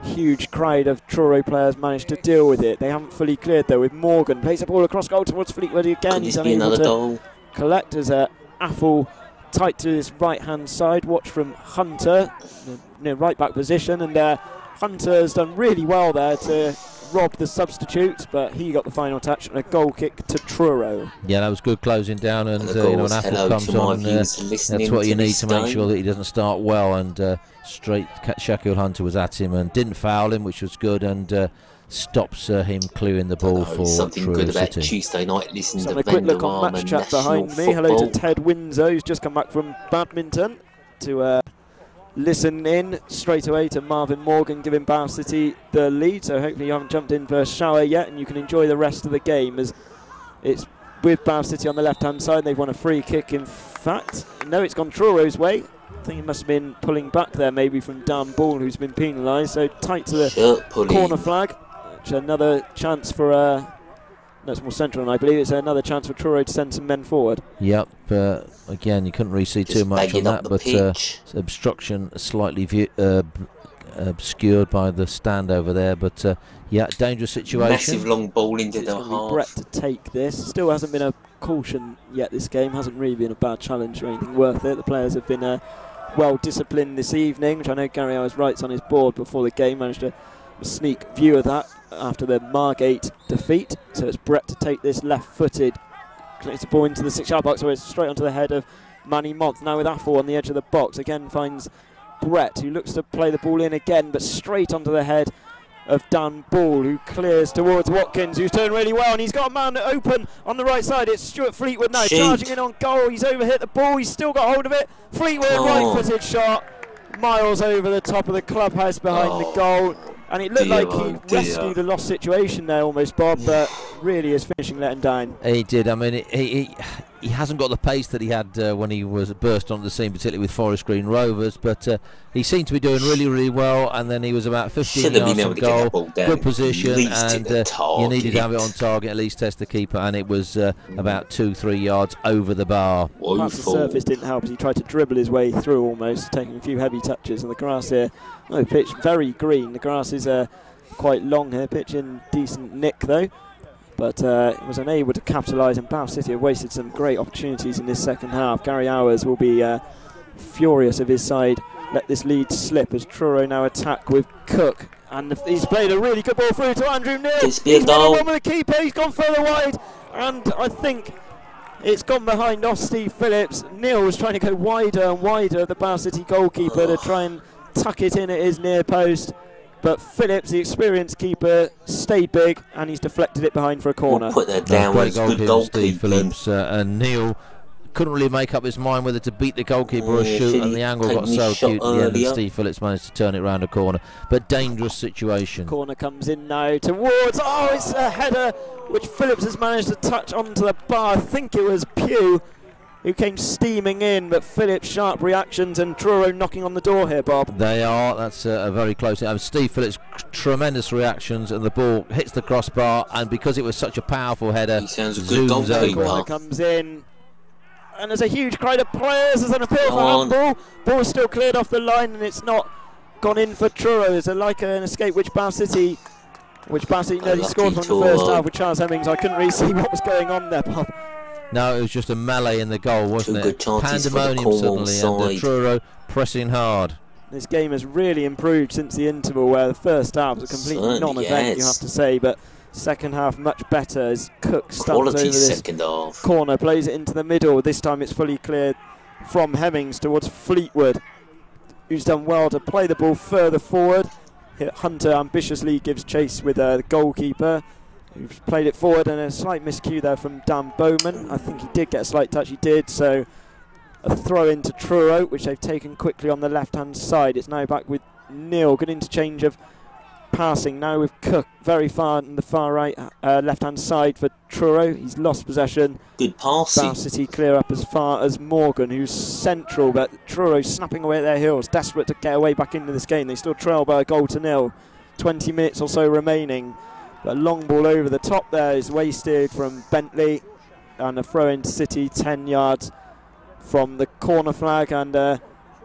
huge crowd of Truro players managed to deal with it. They haven't fully cleared though, with Morgan plays the ball across goal towards Fleetwood again. He's unable to collect as Afful tight to his right hand side. Watch from Hunter near right back position, and Hunter has done really well there to rob the substitute, but he got the final touch and a goal kick to Truro. Yeah, that was good closing down, and when Afful comes on, that's what you need to make sure that he doesn't start well. And straight Shaquille Hunter was at him and didn't foul him, which was good, and stops him clearing the ball for something Truro good about City. Tuesday night. Listen to a quick look on Match Chat behind me. Hello to Ted Windsor, who's just come back from badminton to listen in straight away to Marvin Morgan giving Bath City the lead. So hopefully you haven't jumped in for a shower yet and you can enjoy the rest of the game, as it's with Bath City on the left hand side. They've won a free kick, in fact. No, it's gone Truro's way. I think he must have been pulling back there maybe from Dan Ball, who's been penalised. So tight to the corner flag, which is another chance for that's more central, and I believe it's another chance for Truro to send some men forward. Yep, again, you couldn't really see too much on that, but obstruction slightly obscured by the stand over there. But yeah, dangerous situation. Massive long ball into the half. Brett to take this. Still hasn't been a caution yet this game. Hasn't really been a bad challenge or anything worth it. The players have been well disciplined this evening, which I know Gary Owers writes on his board before the game. Managed to sneak view of that after the Margate defeat. So it's Brett to take this left-footed, collects the ball into the 6-yard box, so it's straight onto the head of Monthe. Now with Afful on the edge of the box, again finds Brett, who looks to play the ball in again, but straight onto the head of Dan Ball, who clears towards Watkins, who's turned really well, and he's got a man open on the right side. It's Stuart Fleetwood now, charging in on goal. He's overhit the ball, he's still got hold of it. Fleetwood, right-footed shot, miles over the top of the clubhouse behind the goal. And it looked like he rescued a lost situation there almost, Bob, but really his finishing let him down. He did. I mean, he hasn't got the pace that he had when he was burst onto the scene, particularly with Forest Green Rovers, but he seemed to be doing really, really well, and then he was about 15 yards from goal, good position, and you needed to have it on target, at least test the keeper, and it was about 2-3 yards over the bar. Perhaps the surface didn't help as he tried to dribble his way through almost, taking a few heavy touches, and the grass here, the pitch very green, the grass is quite long here, pitch in decent nick though, but was unable to capitalise, and Bath City have wasted some great opportunities in this second half. Gary Owers will be furious if his side let this lead slip, as Truro now attack with Cooke, and he's played a really good ball through to Andrew Neal. He's been one with the keeper, he's gone further wide, and I think it's gone behind off Steve Phillips. Neal was trying to go wider and wider, the Bath City goalkeeper, to try and tuck it in at his near post, but Phillips, the experienced keeper, stayed big, and he's deflected it behind for a corner. Put that down. Great goalkeeper, Steve Phillips, and Neal couldn't really make up his mind whether to beat the goalkeeper or shoot, and the angle got so cute at the end, and Steve Phillips managed to turn it round a corner. But dangerous situation. Corner comes in now towards, it's a header which Phillips has managed to touch onto the bar. I think it was Pugh who came steaming in, but Phillips sharp reactions and Truro knocking on the door here, Bob. They are. That's a very close. Steve Phillips, tremendous reactions, and the ball hits the crossbar, and because it was such a powerful header, he sounds a good zooms over. Corner comes in, and there's a huge crowd of players. There's an appeal for handball. Ball's still cleared off the line, and it's not gone in for Truro. There's an escape which Basso City nearly scored from the first half with Charles Hemmings. I couldn't really see what was going on there, Bob. No, it was just a melee in the goal, wasn't it? Pandemonium suddenly, and Truro pressing hard. This game has really improved since the interval, where the first half was a complete non-event, you have to say, but second half much better as Cooke stands over this corner, plays it into the middle. This time it's fully cleared from Hemmings towards Fleetwood, who's done well to play the ball further forward. Hunter ambitiously gives chase with the goalkeeper, who's played it forward, and a slight miscue there from Bowman. I think he did get a slight touch, he did, so a throw into Truro, which they've taken quickly on the left-hand side. It's now back with Neal. Good interchange of passing now with Cooke very far on the far right left-hand side for Truro. He's lost possession. Good passing. Basso City clear up as far as Morgan, who's central, but Truro snapping away at their heels, desperate to get away back into this game. They still trail by a goal to nil. 20 minutes or so remaining. But a long ball over the top there is wasted from Bentley, and a throw into City 10 yards from the corner flag, and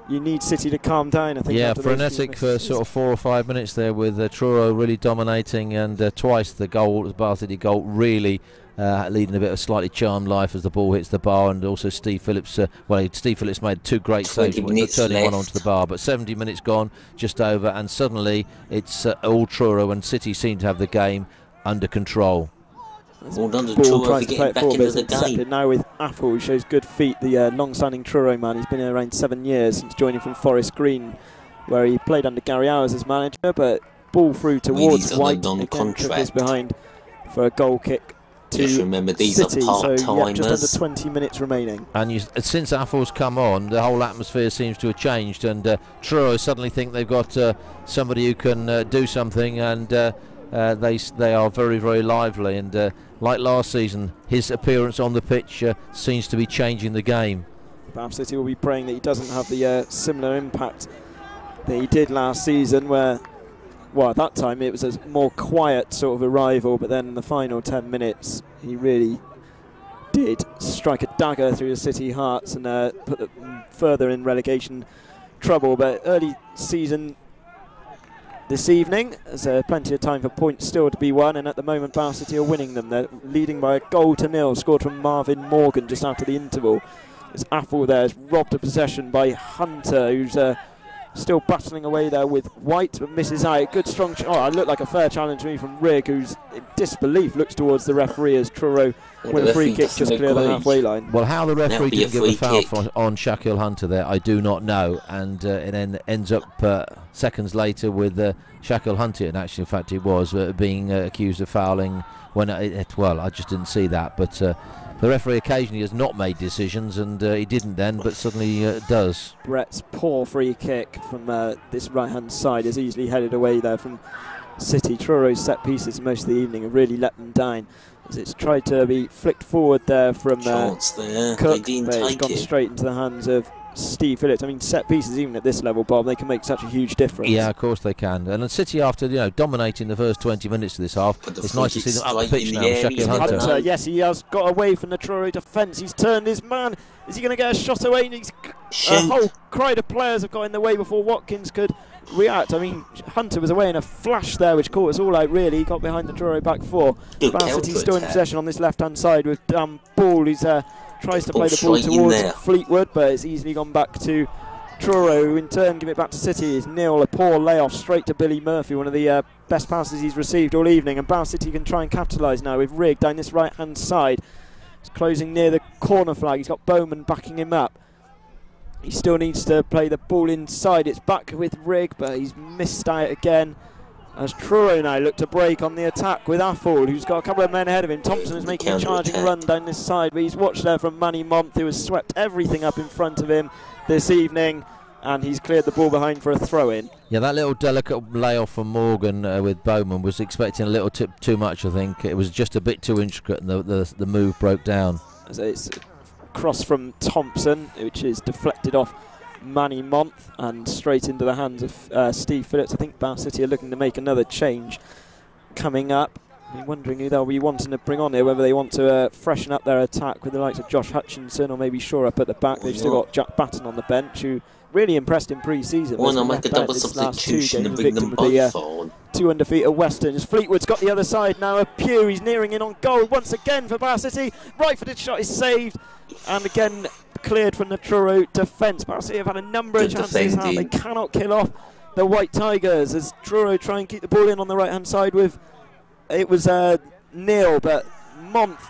you need City to calm down, I think. Yeah, frenetic for sort of 4 or 5 minutes there, with Truro really dominating, and twice the goal, the Bath City goal, really leading a bit of slightly charmed life as the ball hits the bar, and also Steve Phillips, Steve Phillips made 2 great saves, turning one onto the bar, but 70 minutes gone, just over, and suddenly it's all Truro, and City seem to have the game under control. Well done to Truro for getting back into the game. Now with Afful, who shows good feet, the long-standing Truro man. He's been here around 7 years since joining from Forest Green, where he played under Gary Hours as manager, but ball through towards White, again trickles behind for a goal kick to just remember, these City, are part-timers. so yeah, just under 20 minutes remaining. And since Afful's come on, the whole atmosphere seems to have changed, and Truro suddenly think they've got somebody who can do something, and they are very, very lively, and like last season, his appearance on the pitch seems to be changing the game. Bath City will be praying that he doesn't have the similar impact that he did last season, where, well, at that time it was a more quiet sort of arrival, but then in the final 10 minutes he really did strike a dagger through the City hearts and put them further in relegation trouble. But early season this evening, there's plenty of time for points still to be won, and at the moment Bath City are winning them. They're leading by a goal to nil, scored from Marvin Morgan just after the interval. As Afful there is robbed of possession by Hunter, who's still battling away there with White, but misses out. Good strong it looked like a fair challenge to me from Rigg, who's in disbelief looks towards the referee as Truro with a free kick just clear the halfway line. Well, how the referee didn't give a foul on Shaquille Hunter there, I do not know, and it then ends up seconds later with Shaquille Hunter, and actually in fact it was being accused of fouling when well, I just didn't see that, but the referee occasionally has not made decisions, and he didn't then, but suddenly does. Brett's poor free kick from this right-hand side is easily headed away there from City. Truro's set pieces most of the evening have really let them down, as it's tried to be flicked forward there from Cooke, but it's gone straight into the hands of Steve Phillips. I mean, set pieces, even at this level, Bob, they can make such a huge difference. Yeah, of course they can. And City, after dominating the first 20 minutes of this half, it's nice to see them up the pitch now. Shaquille Hunter. Yes, he has got away from the Truro defence. He's turned his man. Is he going to get a shot away? And a whole crowd of players have got in the way before Watkins could react. I mean, Hunter was away in a flash there, which caught us all out, really. He got behind the Truro back four. Bath City still in possession on this left-hand side with Ball, who's tries to play the ball towards Fleetwood, but it's easily gone back to Truro, who in turn give it back to City. It's Neal, a poor layoff straight to Billy Murphy, one of the best passes he's received all evening, and Bath City can try and capitalise now with Rigg down this right-hand side. He's closing near the corner flag. He's got Bowman backing him up. He still needs to play the ball inside. It's back with Rigg, but he's missed out again. As Truro now look to break on the attack with Afful, who's got a couple of men ahead of him. Thomson is making a charging run down this side, but he's watched there from Monthe, who has swept everything up in front of him this evening, and he's cleared the ball behind for a throw-in. Yeah, that little delicate layoff from Morgan with Bowman was expecting a little too much, I think. It was just a bit too intricate, and the move broke down. It's cross from Thomson, which is deflected off Monthe and straight into the hands of Steve Phillips. I think Bath City are looking to make another change coming up. I'm wondering who they'll be wanting to bring on here, whether they want to freshen up their attack with the likes of Josh Hutchinson or maybe shore up at the back. They've still got Jack Batten on the bench, who really impressed in pre-season. Why not make a double substitution and bring them both on? 2 undefeated Westerns. Fleetwood's got the other side now. Pugh, he's nearing in on goal once again for Bath City. Right-footed shot is saved, and again cleared from the Truro defence. Bath City have had a number of chances now. They cannot kill off the White Tigers as Truro try and keep the ball in on the right-hand side with, it was Neal, but Monthe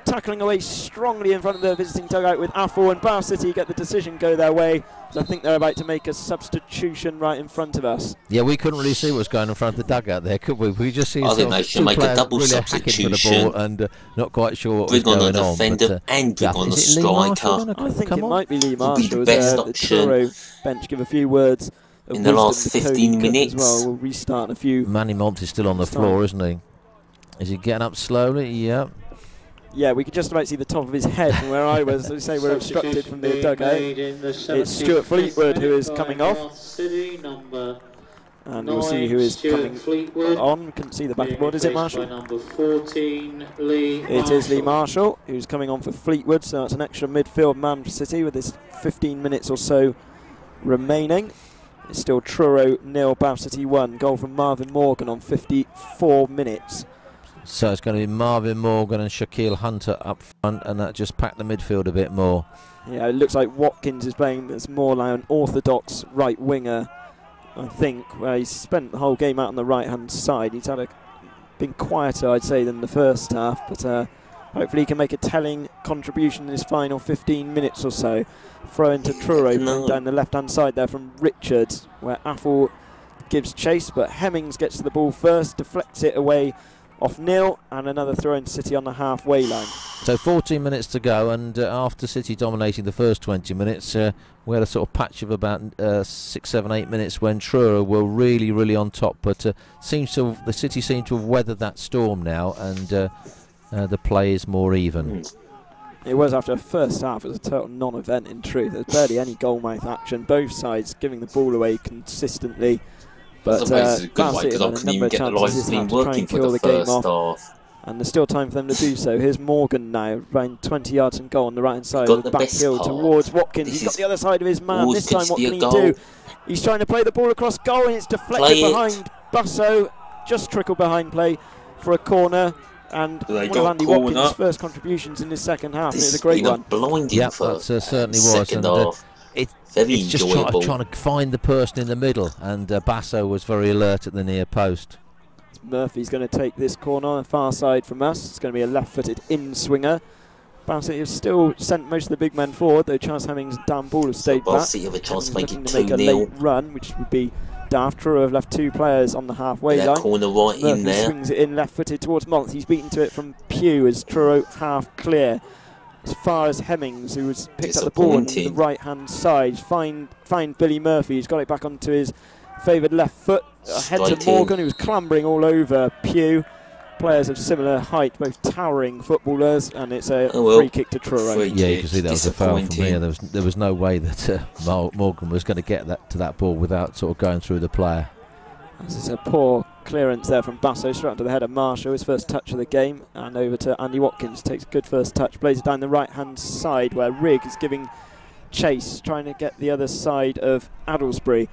tackling away strongly in front of the visiting dugout with Afful, and Bath City get the decision go their way. So I think they're about to make a substitution right in front of us. Yeah, we couldn't really see what's going on in front of the dugout there, could we? We just see I think they should make a double substitution for the ball and not quite sure what was going on. Bring on a defender and bring on a striker. I think it might be Lee Marshall. The Truro bench give a few words in the last 15 minutes. As well. We'll restart a few. Manny Monthe is still on the floor, isn't he? Is he getting up slowly? Yeah. Yeah, we could just about see the top of his head from where I was. They say we're obstructed from the dugout. It's Stuart Fleetwood who is coming off. And we'll see who is coming on. We couldn't see the backboard. Is it Marshall? It is Lee Marshall who's coming on for Fleetwood. So it's an extra midfield man for City with this 15 minutes or so remaining. It's still Truro 0, Bath City 1. Goal from Marvin Morgan on 54 minutes. So it's going to be Marvin Morgan and Shaquille Hunter up front, and that just packed the midfield a bit more. Yeah, it looks like Watkins is playing as more like an orthodox right winger, I think, where he's spent the whole game out on the right-hand side. He's been quieter, I'd say, than the first half, but hopefully he can make a telling contribution in his final 15 minutes or so. Throw into Truro down the left-hand side there from Richards, where Afful gives chase, but Hemmings gets to the ball first, deflects it away off Neal, and another throw into City on the halfway line. So 14 minutes to go, and after City dominating the first 20 minutes, we had a sort of patch of about 6, 7, 8 minutes when Truro were really, really on top. But the City seem to have weathered that storm now, and the play is more even. It was after the first half. It was a total non-event in truth. There's barely any goal-mouth action. Both sides giving the ball away consistently. But it's a good way because I couldn't even get the live stream working for the first half. And there's still time for them to do so. Here's Morgan now, around 20 yards and goal on the right-hand side of the backfield towards Watkins. He's got the other side of his man. This time, what can he do? He's trying to play the ball across goal, and it's deflected behind Basso. Just trickled behind play for a corner. And one of Andy Watkins' first contributions in his second half. And it was a great one. Yeah, that certainly was. It's just trying to find the person in the middle, and Basso was very alert at the near post. Murphy's going to take this corner on the far side from us. It's going to be a left-footed in-swinger. Bassett has still sent most of the big men forward, though Charles Hemmings and Dan Ball have stayed back. Bassett have a chance to make it 2-0. Make a late run, which would be daft. Truro have left 2 players on the halfway line. Corner right in there. Swings it in left-footed towards Monthe. He's beaten to it from Pugh as Truro half clear. As far as Hemmings, who was picked up the ball on the right-hand side. Find Billy Murphy. He's got it back onto his favoured left foot. Ahead to Morgan, who was clambering all over Pugh. Players of similar height, both towering footballers, and it's a free kick to Truro. Yeah, you can see that was a foul from here. There was no way that Morgan was going to get to that ball without sort of going through the player. This is a poor clearance there from Basso, straight onto the head of Marshall, his first touch of the game, and over to Andy Watkins, takes a good first touch, plays it down the right-hand side where Rigg is giving chase, trying to get the other side of Adelsbury.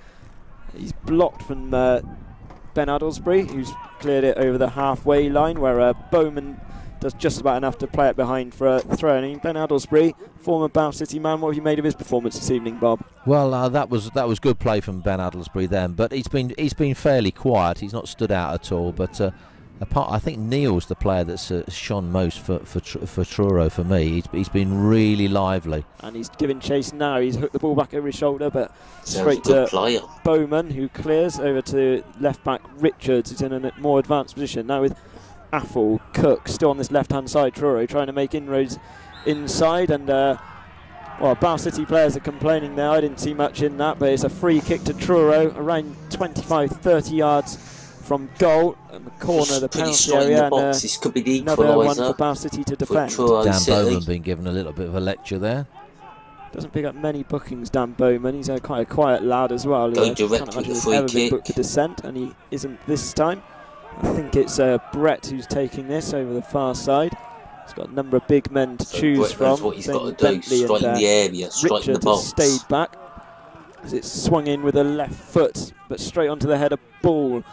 He's blocked from Ben Adelsbury, who's cleared it over the halfway line, where Bowman does just about enough to play it behind for a throw. And Ben Adelsbury, former Bath City man, what have you made of his performance this evening, Bob? Well, that was good play from Ben Adelsbury then, but he's been fairly quiet. He's not stood out at all. But I think Neal's the player that's shone most for Truro for me. He's been really lively. And he's giving chase now. He's hooked the ball back over his shoulder, but straight to Bowman, who clears over to left back Richards, who's in a more advanced position now with Afful, Cooke still on this left-hand side. Truro trying to make inroads inside, and well, Bath City players are complaining there. I didn't see much in that, but it's a free kick to Truro, around 25-30 yards from goal and the corner of the penalty area, and this could be the another one for Basso City to defend. Dan Bowman being given a little bit of a lecture there. Doesn't pick up many bookings, Dan Bowman. He's quite a quiet lad as well. Go can't imagine he's ever been booked a descent, and he isn't this time. I think it's Brett who's taking this over the far side. He's got a number of big men to choose from. What he's got to do, Bentley strike in the area, strike in the box. Stayed back as it's swung in with a left foot, but straight onto the header ball.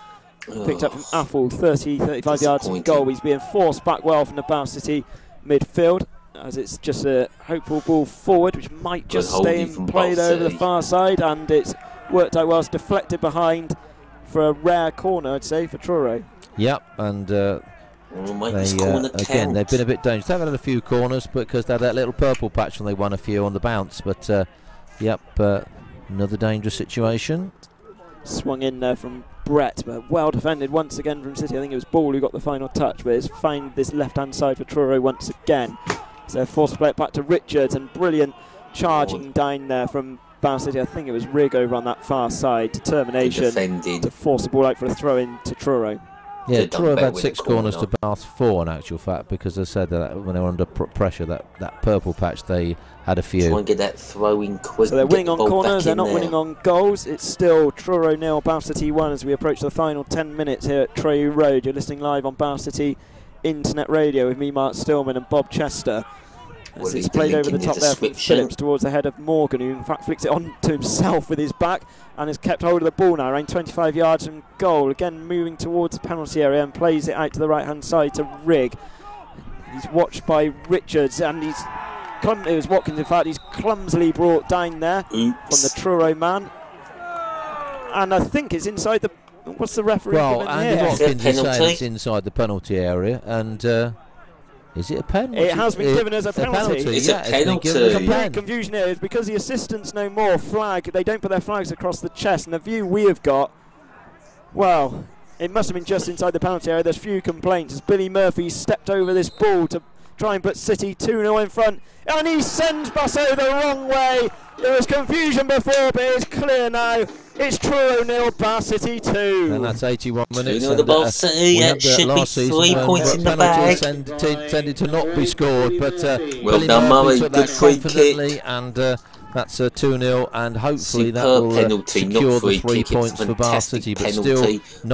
Picked up from Afful, 35 yards from goal. He's being forced back well from the Basso City midfield, as it's just a hopeful ball forward, which might just stay in play over the far side, and it's worked out well. It's deflected behind for a rare corner, I'd say, for Truro. Yep, and again, they've been a bit dangerous. They've had a few corners because they had that little purple patch when they won a few on the bounce, but yep, another dangerous situation. Swung in there from Brett, but well defended once again from City. I think it was Ball who got the final touch, but it's find this left-hand side for Truro once again. So they're forced to play it back to Richards, and brilliant charging down there from Basso City. I think it was Rigg over on that far side. Determination to force the ball out for a throw-in to Truro. Yeah, Truro have had 6 corners to Bath 4 in actual fact, because they said that when they were under pressure, that purple patch, they had a few. Try and get that throw in quick. So they're winning on corners, they're not winning on goals. It's still Truro 0, Basso City 1 as we approach the final 10 minutes here at Truro Road. You're listening live on Basso City Internet Radio with me, Mark Stillman, and Bob Chester. As it's played over the top there from Phillips towards the head of Morgan, who in fact flicks it on to himself with his back and has kept hold of the ball now, around 25 yards from goal. Again moving towards the penalty area and plays it out to the right hand side to Rigg. He's watched by Richards, and it was Watkins in fact, he's clumsily brought down there from the Truro man. And I think it's inside the... What's the referee doing here? Well, Watkins is saying it's inside the penalty area, and... is it a penalty? It has been given as a penalty. It's a penalty. The confusion here is because the assistants no more flag. They don't put their flags across the chest. And the view we have got, well, it must have been just inside the penalty area. There's few complaints as Billy Murphy stepped over this ball to try and put City 2-0 in front. And he sends Basso the wrong way. There was confusion before, but it's clear now. It's Truro 0, Basso City 2. And that's 81 minutes. The Basso City, it should be 3 points in the bag. Tended to not be scored, but well done, Murray. Good free kick. And that's a 2-0, and hopefully that will secure the 3 points for Basso City. But still, just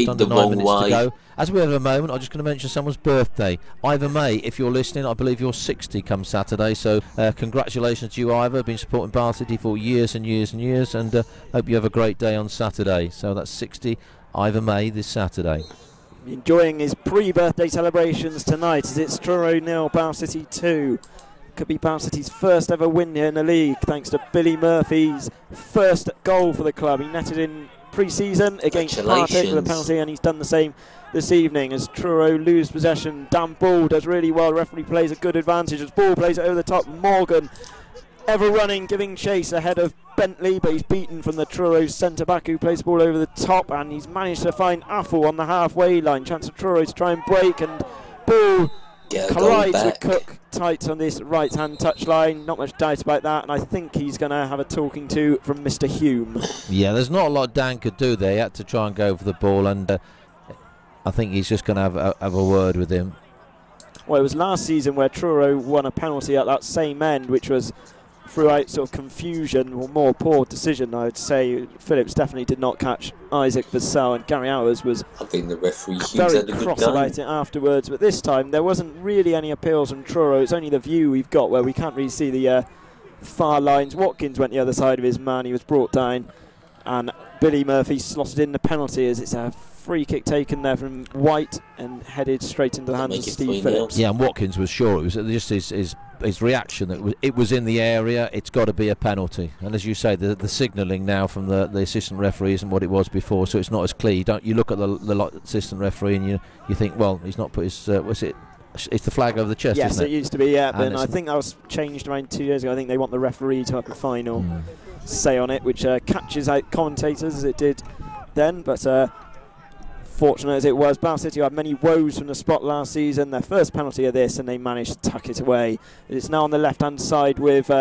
under 9 minutes to go. As we have a moment, I'm just going to mention someone's birthday. Ivor May, if you're listening, I believe you're 60 come Saturday. So congratulations to you, Ivor. Been supporting Basso City for years and years and years, and hope you have a great day on Saturday. So that's 60, Ivor May this Saturday. Enjoying his pre-birthday celebrations tonight as it's Truro 0, Basso City 2. Could be Basso City's first ever win here in the league, thanks to Billy Murphy's first goal for the club. He netted in pre-season against Partey for the penalty, and he's done the same this evening as Truro lose possession. Dan Ball does really well. Referee plays a good advantage as Ball plays it over the top. Morgan ever running, giving chase ahead of Bentley, but he's beaten from the Truro centre-back who plays the ball over the top, and he's managed to find Afful on the halfway line. Chance of Truro to try and break, and Ball collides with Cooke tight on this right-hand touchline. Not much doubt about that, and I think he's going to have a talking to from Mr. Hume. Yeah, there's not a lot Dan could do there. He had to try and go for the ball, and I think he's just going to have a word with him. Well, it was last season where Truro won a penalty at that same end, which was throughout sort of confusion or more poor decision, I would say. Phillips definitely did not catch Isaac Vassell, and Gary Hours was I think the referee very cross about it afterwards. But this time there wasn't really any appeals from Truro. It's only the view we've got where we can't really see the far lines. Watkins went the other side of his man. He was brought down, and Billy Murphy slotted in the penalty as it's a free kick taken there from White and headed straight into the hands of Steve Phillips. Yeah, and Watkins was sure. It was just his reaction that it was in the area. It's got to be a penalty. And as you say, the signalling now from the assistant referee isn't what it was before, so it's not as clear. You look at the assistant referee and you think, well, he's not put his what's it? It's the flag over the chest, yes, isn't it? It used to be, yeah. But I think that was changed around 2 years ago. I think they want the referee to have the final say on it, which catches out commentators as it did then. But fortunate as it was, Basso City had many woes from the spot last season. Their first penalty of this, and they managed to tuck it away. It's now on the left-hand side with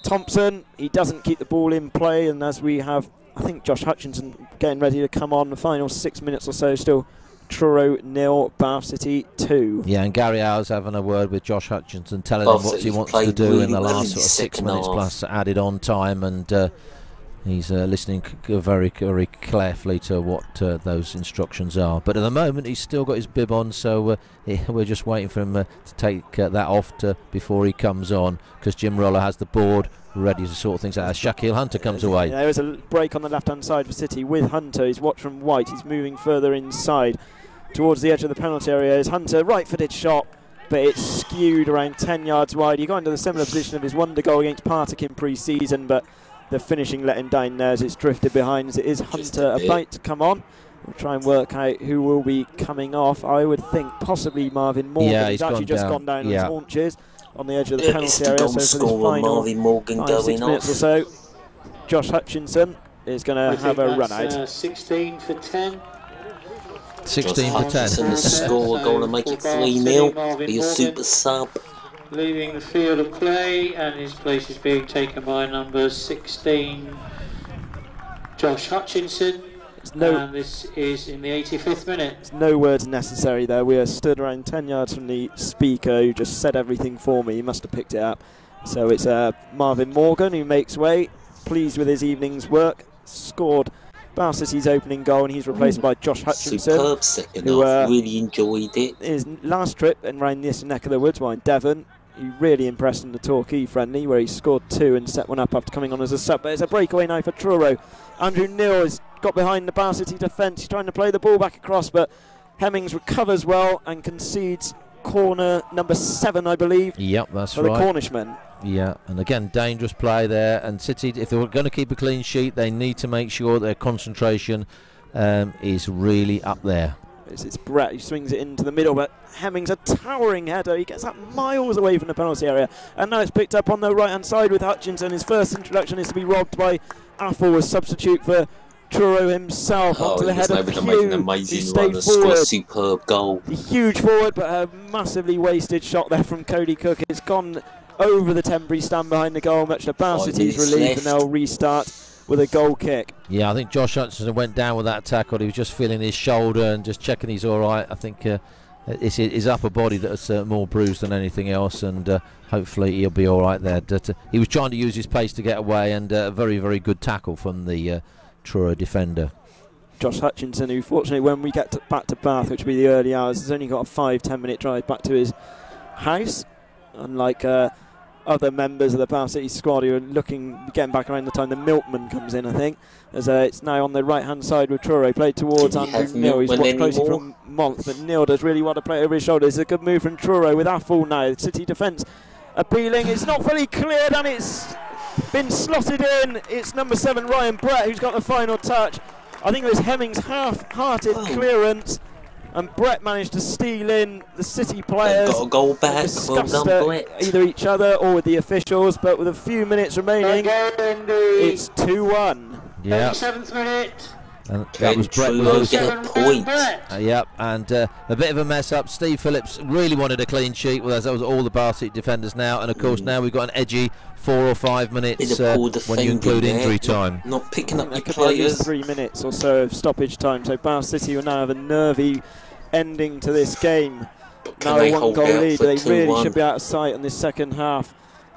Thomson. He doesn't keep the ball in play, and as we have I think Josh Hutchinson getting ready to come on. The final 6 minutes or so, still Truro 0, Bath City 2. Yeah, and Gary Howe's having a word with Josh Hutchinson, telling him what he wants to do in the last sort of 6 minutes plus added on time, and he's listening very, very carefully to what those instructions are. But at the moment, he's still got his bib on, so we're just waiting for him to take that off before he comes on, because Jim Roller has the board ready to sort things out as Shaquille Hunter comes away. There is a break on the left-hand side for City with Hunter. He's watched from White. He's moving further inside towards the edge of the penalty area. Is Hunter, right-footed shot, but it's skewed around 10 yards wide. He got into the similar position of his wonder goal against Partick in pre-season, but the finishing let him down there as it's drifted behind. As it is Hunter about to come on. We'll try and work out who will be coming off. I would think possibly Marvin Morgan. Yeah, he's actually just gone down on his haunches on the edge of the penalty area. So for this final 5-6 minutes or so, Josh Hutchinson is going to have a run out. 16 for 10. 16 for 10. Hutchinson to score a goal and make it 3-0. Be a super sub. Leaving the field of play, and his place is being taken by number 16, Josh Hutchinson. And this is in the 85th minute. There's no words necessary there. We are stood around 10 yards from the speaker who just said everything for me. He must have picked it up. So it's Marvin Morgan who makes way, pleased with his evening's work, scored Bath City's opening goal, and he's replaced by Josh Hutchinson. Superb second half, really enjoyed it. His last trip and around this neck of the woods while in Devon, he really impressed in the Torquay friendly, where he scored 2 and set one up after coming on as a sub. But it's a breakaway now for Truro. Andrew Neal has got behind the Bath City defence. He's trying to play the ball back across, but Hemmings recovers well and concedes corner number 7, I believe. Yep, that's for right. For the Cornishmen. Yeah, and again, dangerous play there. And City, if they're going to keep a clean sheet, they need to make sure their concentration is really up there. It's Brett who swings it into the middle, but Hemmings, a towering header. He gets that miles away from the penalty area. And now it's picked up on the right-hand side with Hutchinson. His first introduction is to be robbed by Afful as substitute for Truro himself. Onto the header of Pugh, who stayed forward. Superb goal. A huge forward, but a massively wasted shot there from Cody Cooke. It's gone over the temporary stand behind the goal, much to Bath City's relief, and they'll restart with a goal kick. Yeah, I think Josh Hutchinson went down with that tackle. He was just feeling his shoulder and just checking he's all right. I think it's his upper body that's more bruised than anything else, and hopefully he'll be all right there. He was trying to use his pace to get away, and a very, very good tackle from the Truro defender. Josh Hutchinson, who fortunately when we get back to Bath, which will be the early hours, has only got a 5-10 minute drive back to his house, unlike other members of the Bath City squad who are getting back around the time the Milkman comes in, I think. As it's now on the right-hand side with Truro, played towards Andrew Neal. He's watched closely from Monthe, but Neal does really want to play over his shoulder. It's a good move from Truro with Afful now. The City defence appealing. It's not fully cleared, and it's been slotted in. It's number 7, Ryan Brett, who's got the final touch. I think it was Hemmings' half-hearted clearance, and Brett managed to steal in. The City players got a goal back. Well either each other or with the officials, but with a few minutes remaining, it's 2-1. Yeah. 37th minute. And that was Brett with those yep, and a bit of a mess up. Steve Phillips really wanted a clean sheet, well, that was all the Bath City defenders now, and of course now we've got an edgy 4 or 5 minutes when you include injury time. Not picking up the players. 3 minutes or so of stoppage time, so Bath City will now have a nervy ending to this game. Now a 1-goal lead, but they really should be out of sight in this second half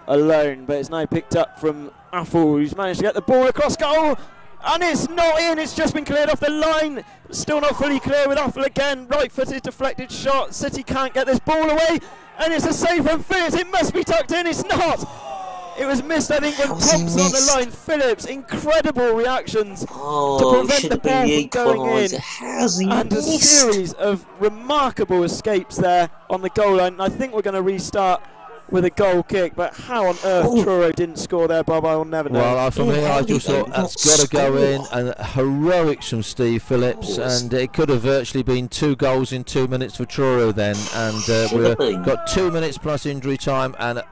alone. But it's now picked up from Afful, who's managed to get the ball across goal. And it's not in, it's just been cleared off the line. Still not fully clear with Afful again. Right-footed deflected shot. City can't get this ball away. And it's a save from Phillips. It must be tucked in, it's not. It was missed, I think, when Thomson on the line. Phillips, incredible reactions to prevent the ball from going in. And a series of remarkable escapes there on the goal line. I think we're going to restart with a goal kick, but how on earth Truro didn't score there, Bob, I will never know. Well, for me, I just thought that's got to go in, and heroics from Steve Phillips, and it could have virtually been 2 goals in 2 minutes for Truro then, and we've got 2 minutes plus injury time, and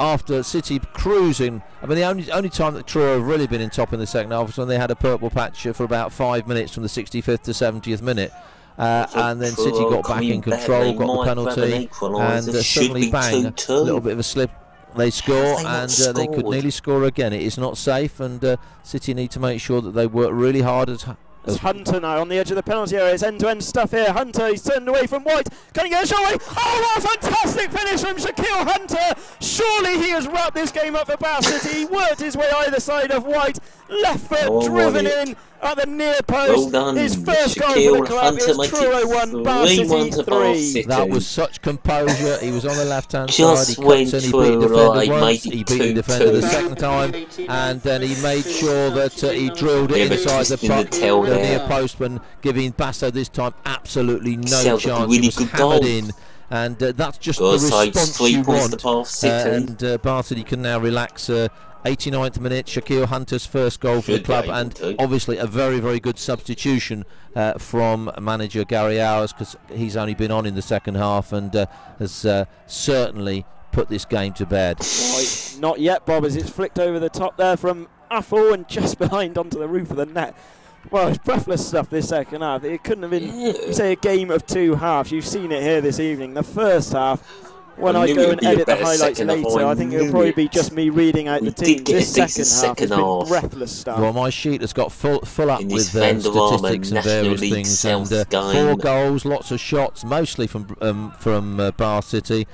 after City cruising, I mean, the only time that Truro have really been in top in the second half was when they had a purple patch for about 5 minutes from the 65th to 70th minute. And then City got back in control, got the penalty, and suddenly bang, a little bit of a slip They score, and they could nearly score again. It is not safe, and City need to make sure that they work really hard as Hunter now on the edge of the penalty area. It's end-to-end stuff here. Hunter, he's turned away from White. Can he get a shot away? Oh, what a fantastic finish from Shaquille Hunter. Surely he has wrapped this game up for Basso City. He worked his way either side of White. Left foot driven in at the near post. Well done. His first goal for the club is Truro 1, Basso City 3. That was such composure. He was on the left-hand side. He cuts in, he beat the defender once, he beat the defender the second time, and then he made sure that he drilled it inside the near post, when giving Basso this time absolutely no chance. He was hammered in. And that's just the response you want. And Basso can now relax. 89th minute, Shaquille Hunter's first goal for the club, and obviously a very, very good substitution from manager Gary Hours, because he's only been on in the second half and has certainly put this game to bed. Not yet, Bob, as it's flicked over the top there from Afful and just behind onto the roof of the net. Well, it's breathless stuff this second half. It couldn't have been, say, a game of two halves. You've seen it here this evening. The first half, when I go and edit the highlights later, I think it'll probably be just me reading out the teams. This second half has been breathless stuff. Well, my sheet has got full up with statistics and various things, and 4 goals, lots of shots, mostly from Bath City,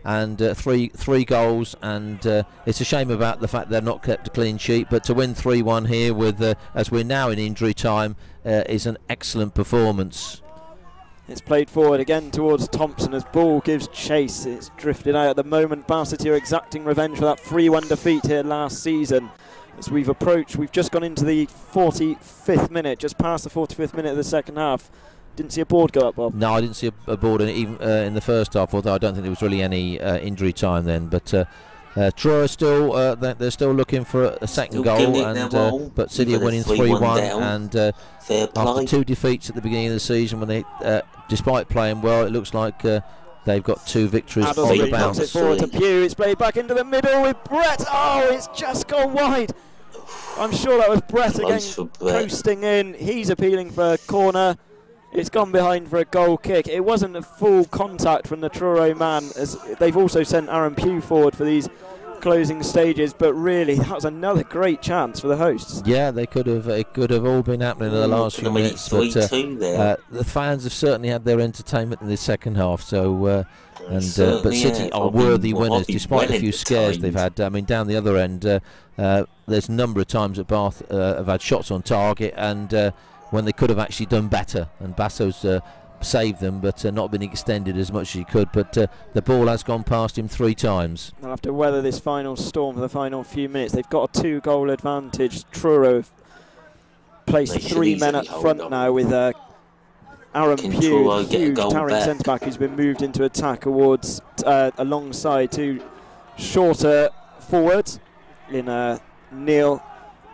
and three goals, and it's a shame about the fact they've not kept a clean sheet, but to win 3-1 here with as we're now in injury time is an excellent performance. It's played forward again towards Thomson as ball gives chase. It's drifted out at the moment. Bath City are exacting revenge for that 3-1 defeat here last season. As we've just gone into the 45th minute, just past the 45th minute of the second half. Didn't see a board go up, Bob. No, I didn't see a board even in the first half, although I don't think there was really any injury time then. But Truro still they're still looking for a second goal, and but City are winning 3-1, and after 2 defeats at the beginning of the season, when they despite playing well, it looks like they've got 2 victories on the bounce. It forward to Pugh. It's played back into the middle with Brett. Oh, it's just gone wide. I'm sure that was Brett again coasting in. He's appealing for a corner. It's gone behind for a goal kick. It wasn't a full contact from the Truro man, as they've also sent Aaron Pugh forward for these closing stages, but really that was another great chance for the hosts. Yeah, they could have. It could have all been happening in the last few minutes, but the fans have certainly had their entertainment in the second half. So, but City are worthy winners despite a few scares they've had. I mean, down the other end, there's a number of times that Bath have had shots on target, and when they could have actually done better, and Basso's saved them, but not been extended as much as he could. But the ball has gone past him 3 times. They'll have to weather this final storm for the final few minutes. They've got a 2-goal advantage. Truro placed 3 men up front now with Aaron Pugh, huge towering centre-back, who's been moved into attack towards alongside 2 shorter forwards in Neal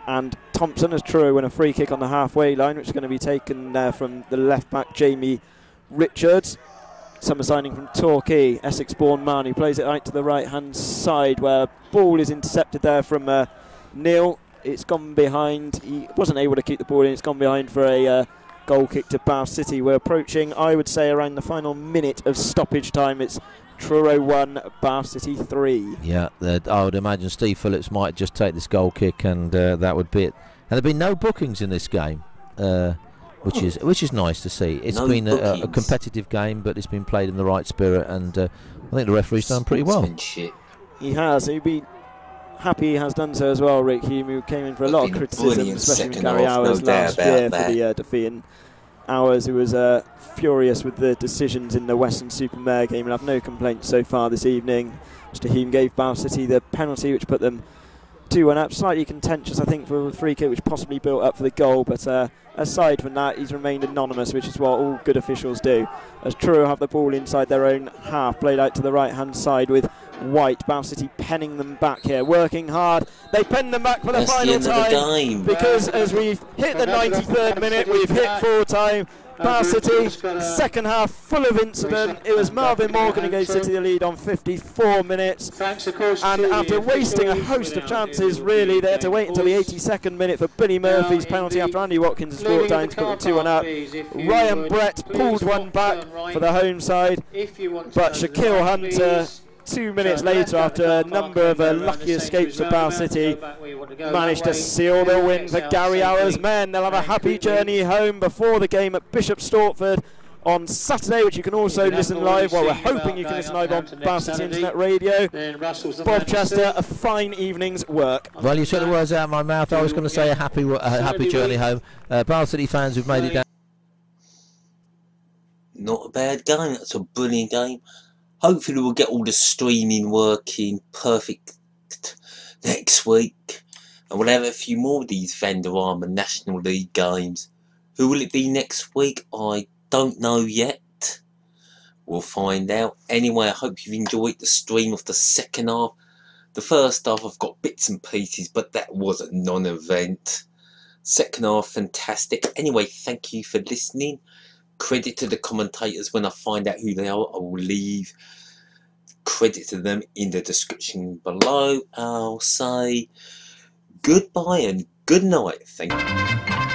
and Thomson, as Truro win a free kick on the halfway line, which is going to be taken from the left-back Jamie Richards. Summer signing from Torquay, Essex-born man, who plays it out to the right-hand side, where ball is intercepted there from Neal. It's gone behind. He wasn't able to keep the ball in. It's gone behind for a goal kick to Bath City. We're approaching, I would say, around the final minute of stoppage time. It's Truro 1, Bath City 3. Yeah, I would imagine Steve Phillips might just take this goal kick, and that would be it. And there've been no bookings in this game, which is nice to see. It's been a competitive game, but it's been played in the right spirit, and I think the referee's done pretty well. He has. He'd be happy he has done so as well, Rick Hume, who came in for a lot of criticism, especially with Gary Hours last year for the defeating Hours, who was furious with the decisions in the Western-super-Mare game. We'll have no complaints so far this evening. Mr. Hume gave Bath City the penalty, which put them 2-1 up. Slightly contentious, I think, for the free kick, which possibly built up for the goal, but aside from that, he's remained anonymous, which is what all good officials do. As Truro have the ball inside their own half, played out to the right-hand side with White. Bath City penning them back here, working hard. They pen them back for the final time, because as we've hit the 93rd minute, we've hit full time. Bath City, second half full of incident. It was Marvin Morgan who gave City the lead on 54 minutes. And after wasting a host of chances, really, they had to wait until the 82nd minute for Billy Murphy's penalty after Andy Watkins has brought down to put them 2-1 up. Ryan Brett pulled one back for the home side, but Shaquille Hunter 2 minutes later, after a number of lucky escapes for Bath City, managed to seal the win for Gary Hour's men. They'll have a happy journey home before the game at Bishop Stortford on Saturday, which you can also listen live. Well, we're hoping you can listen live on Bath City Internet Radio. Bob Chester, a fine evening's work. Well, you took the words out of my mouth. I was going to say a happy journey home. Bath City fans who've made it down. Not a bad game. That's a brilliant game. Hopefully we'll get all the streaming working perfect next week. And we'll have a few more of these Vanderarm National League games. Who will it be next week? I don't know yet. We'll find out. Anyway, I hope you've enjoyed the stream of the second half. The first half I've got bits and pieces, but that was a non-event. Second half, fantastic. Anyway, thank you for listening. Credit to the commentators. When I find out who they are, I will leave credit to them in the description below. I'll say goodbye and good night. Thank you.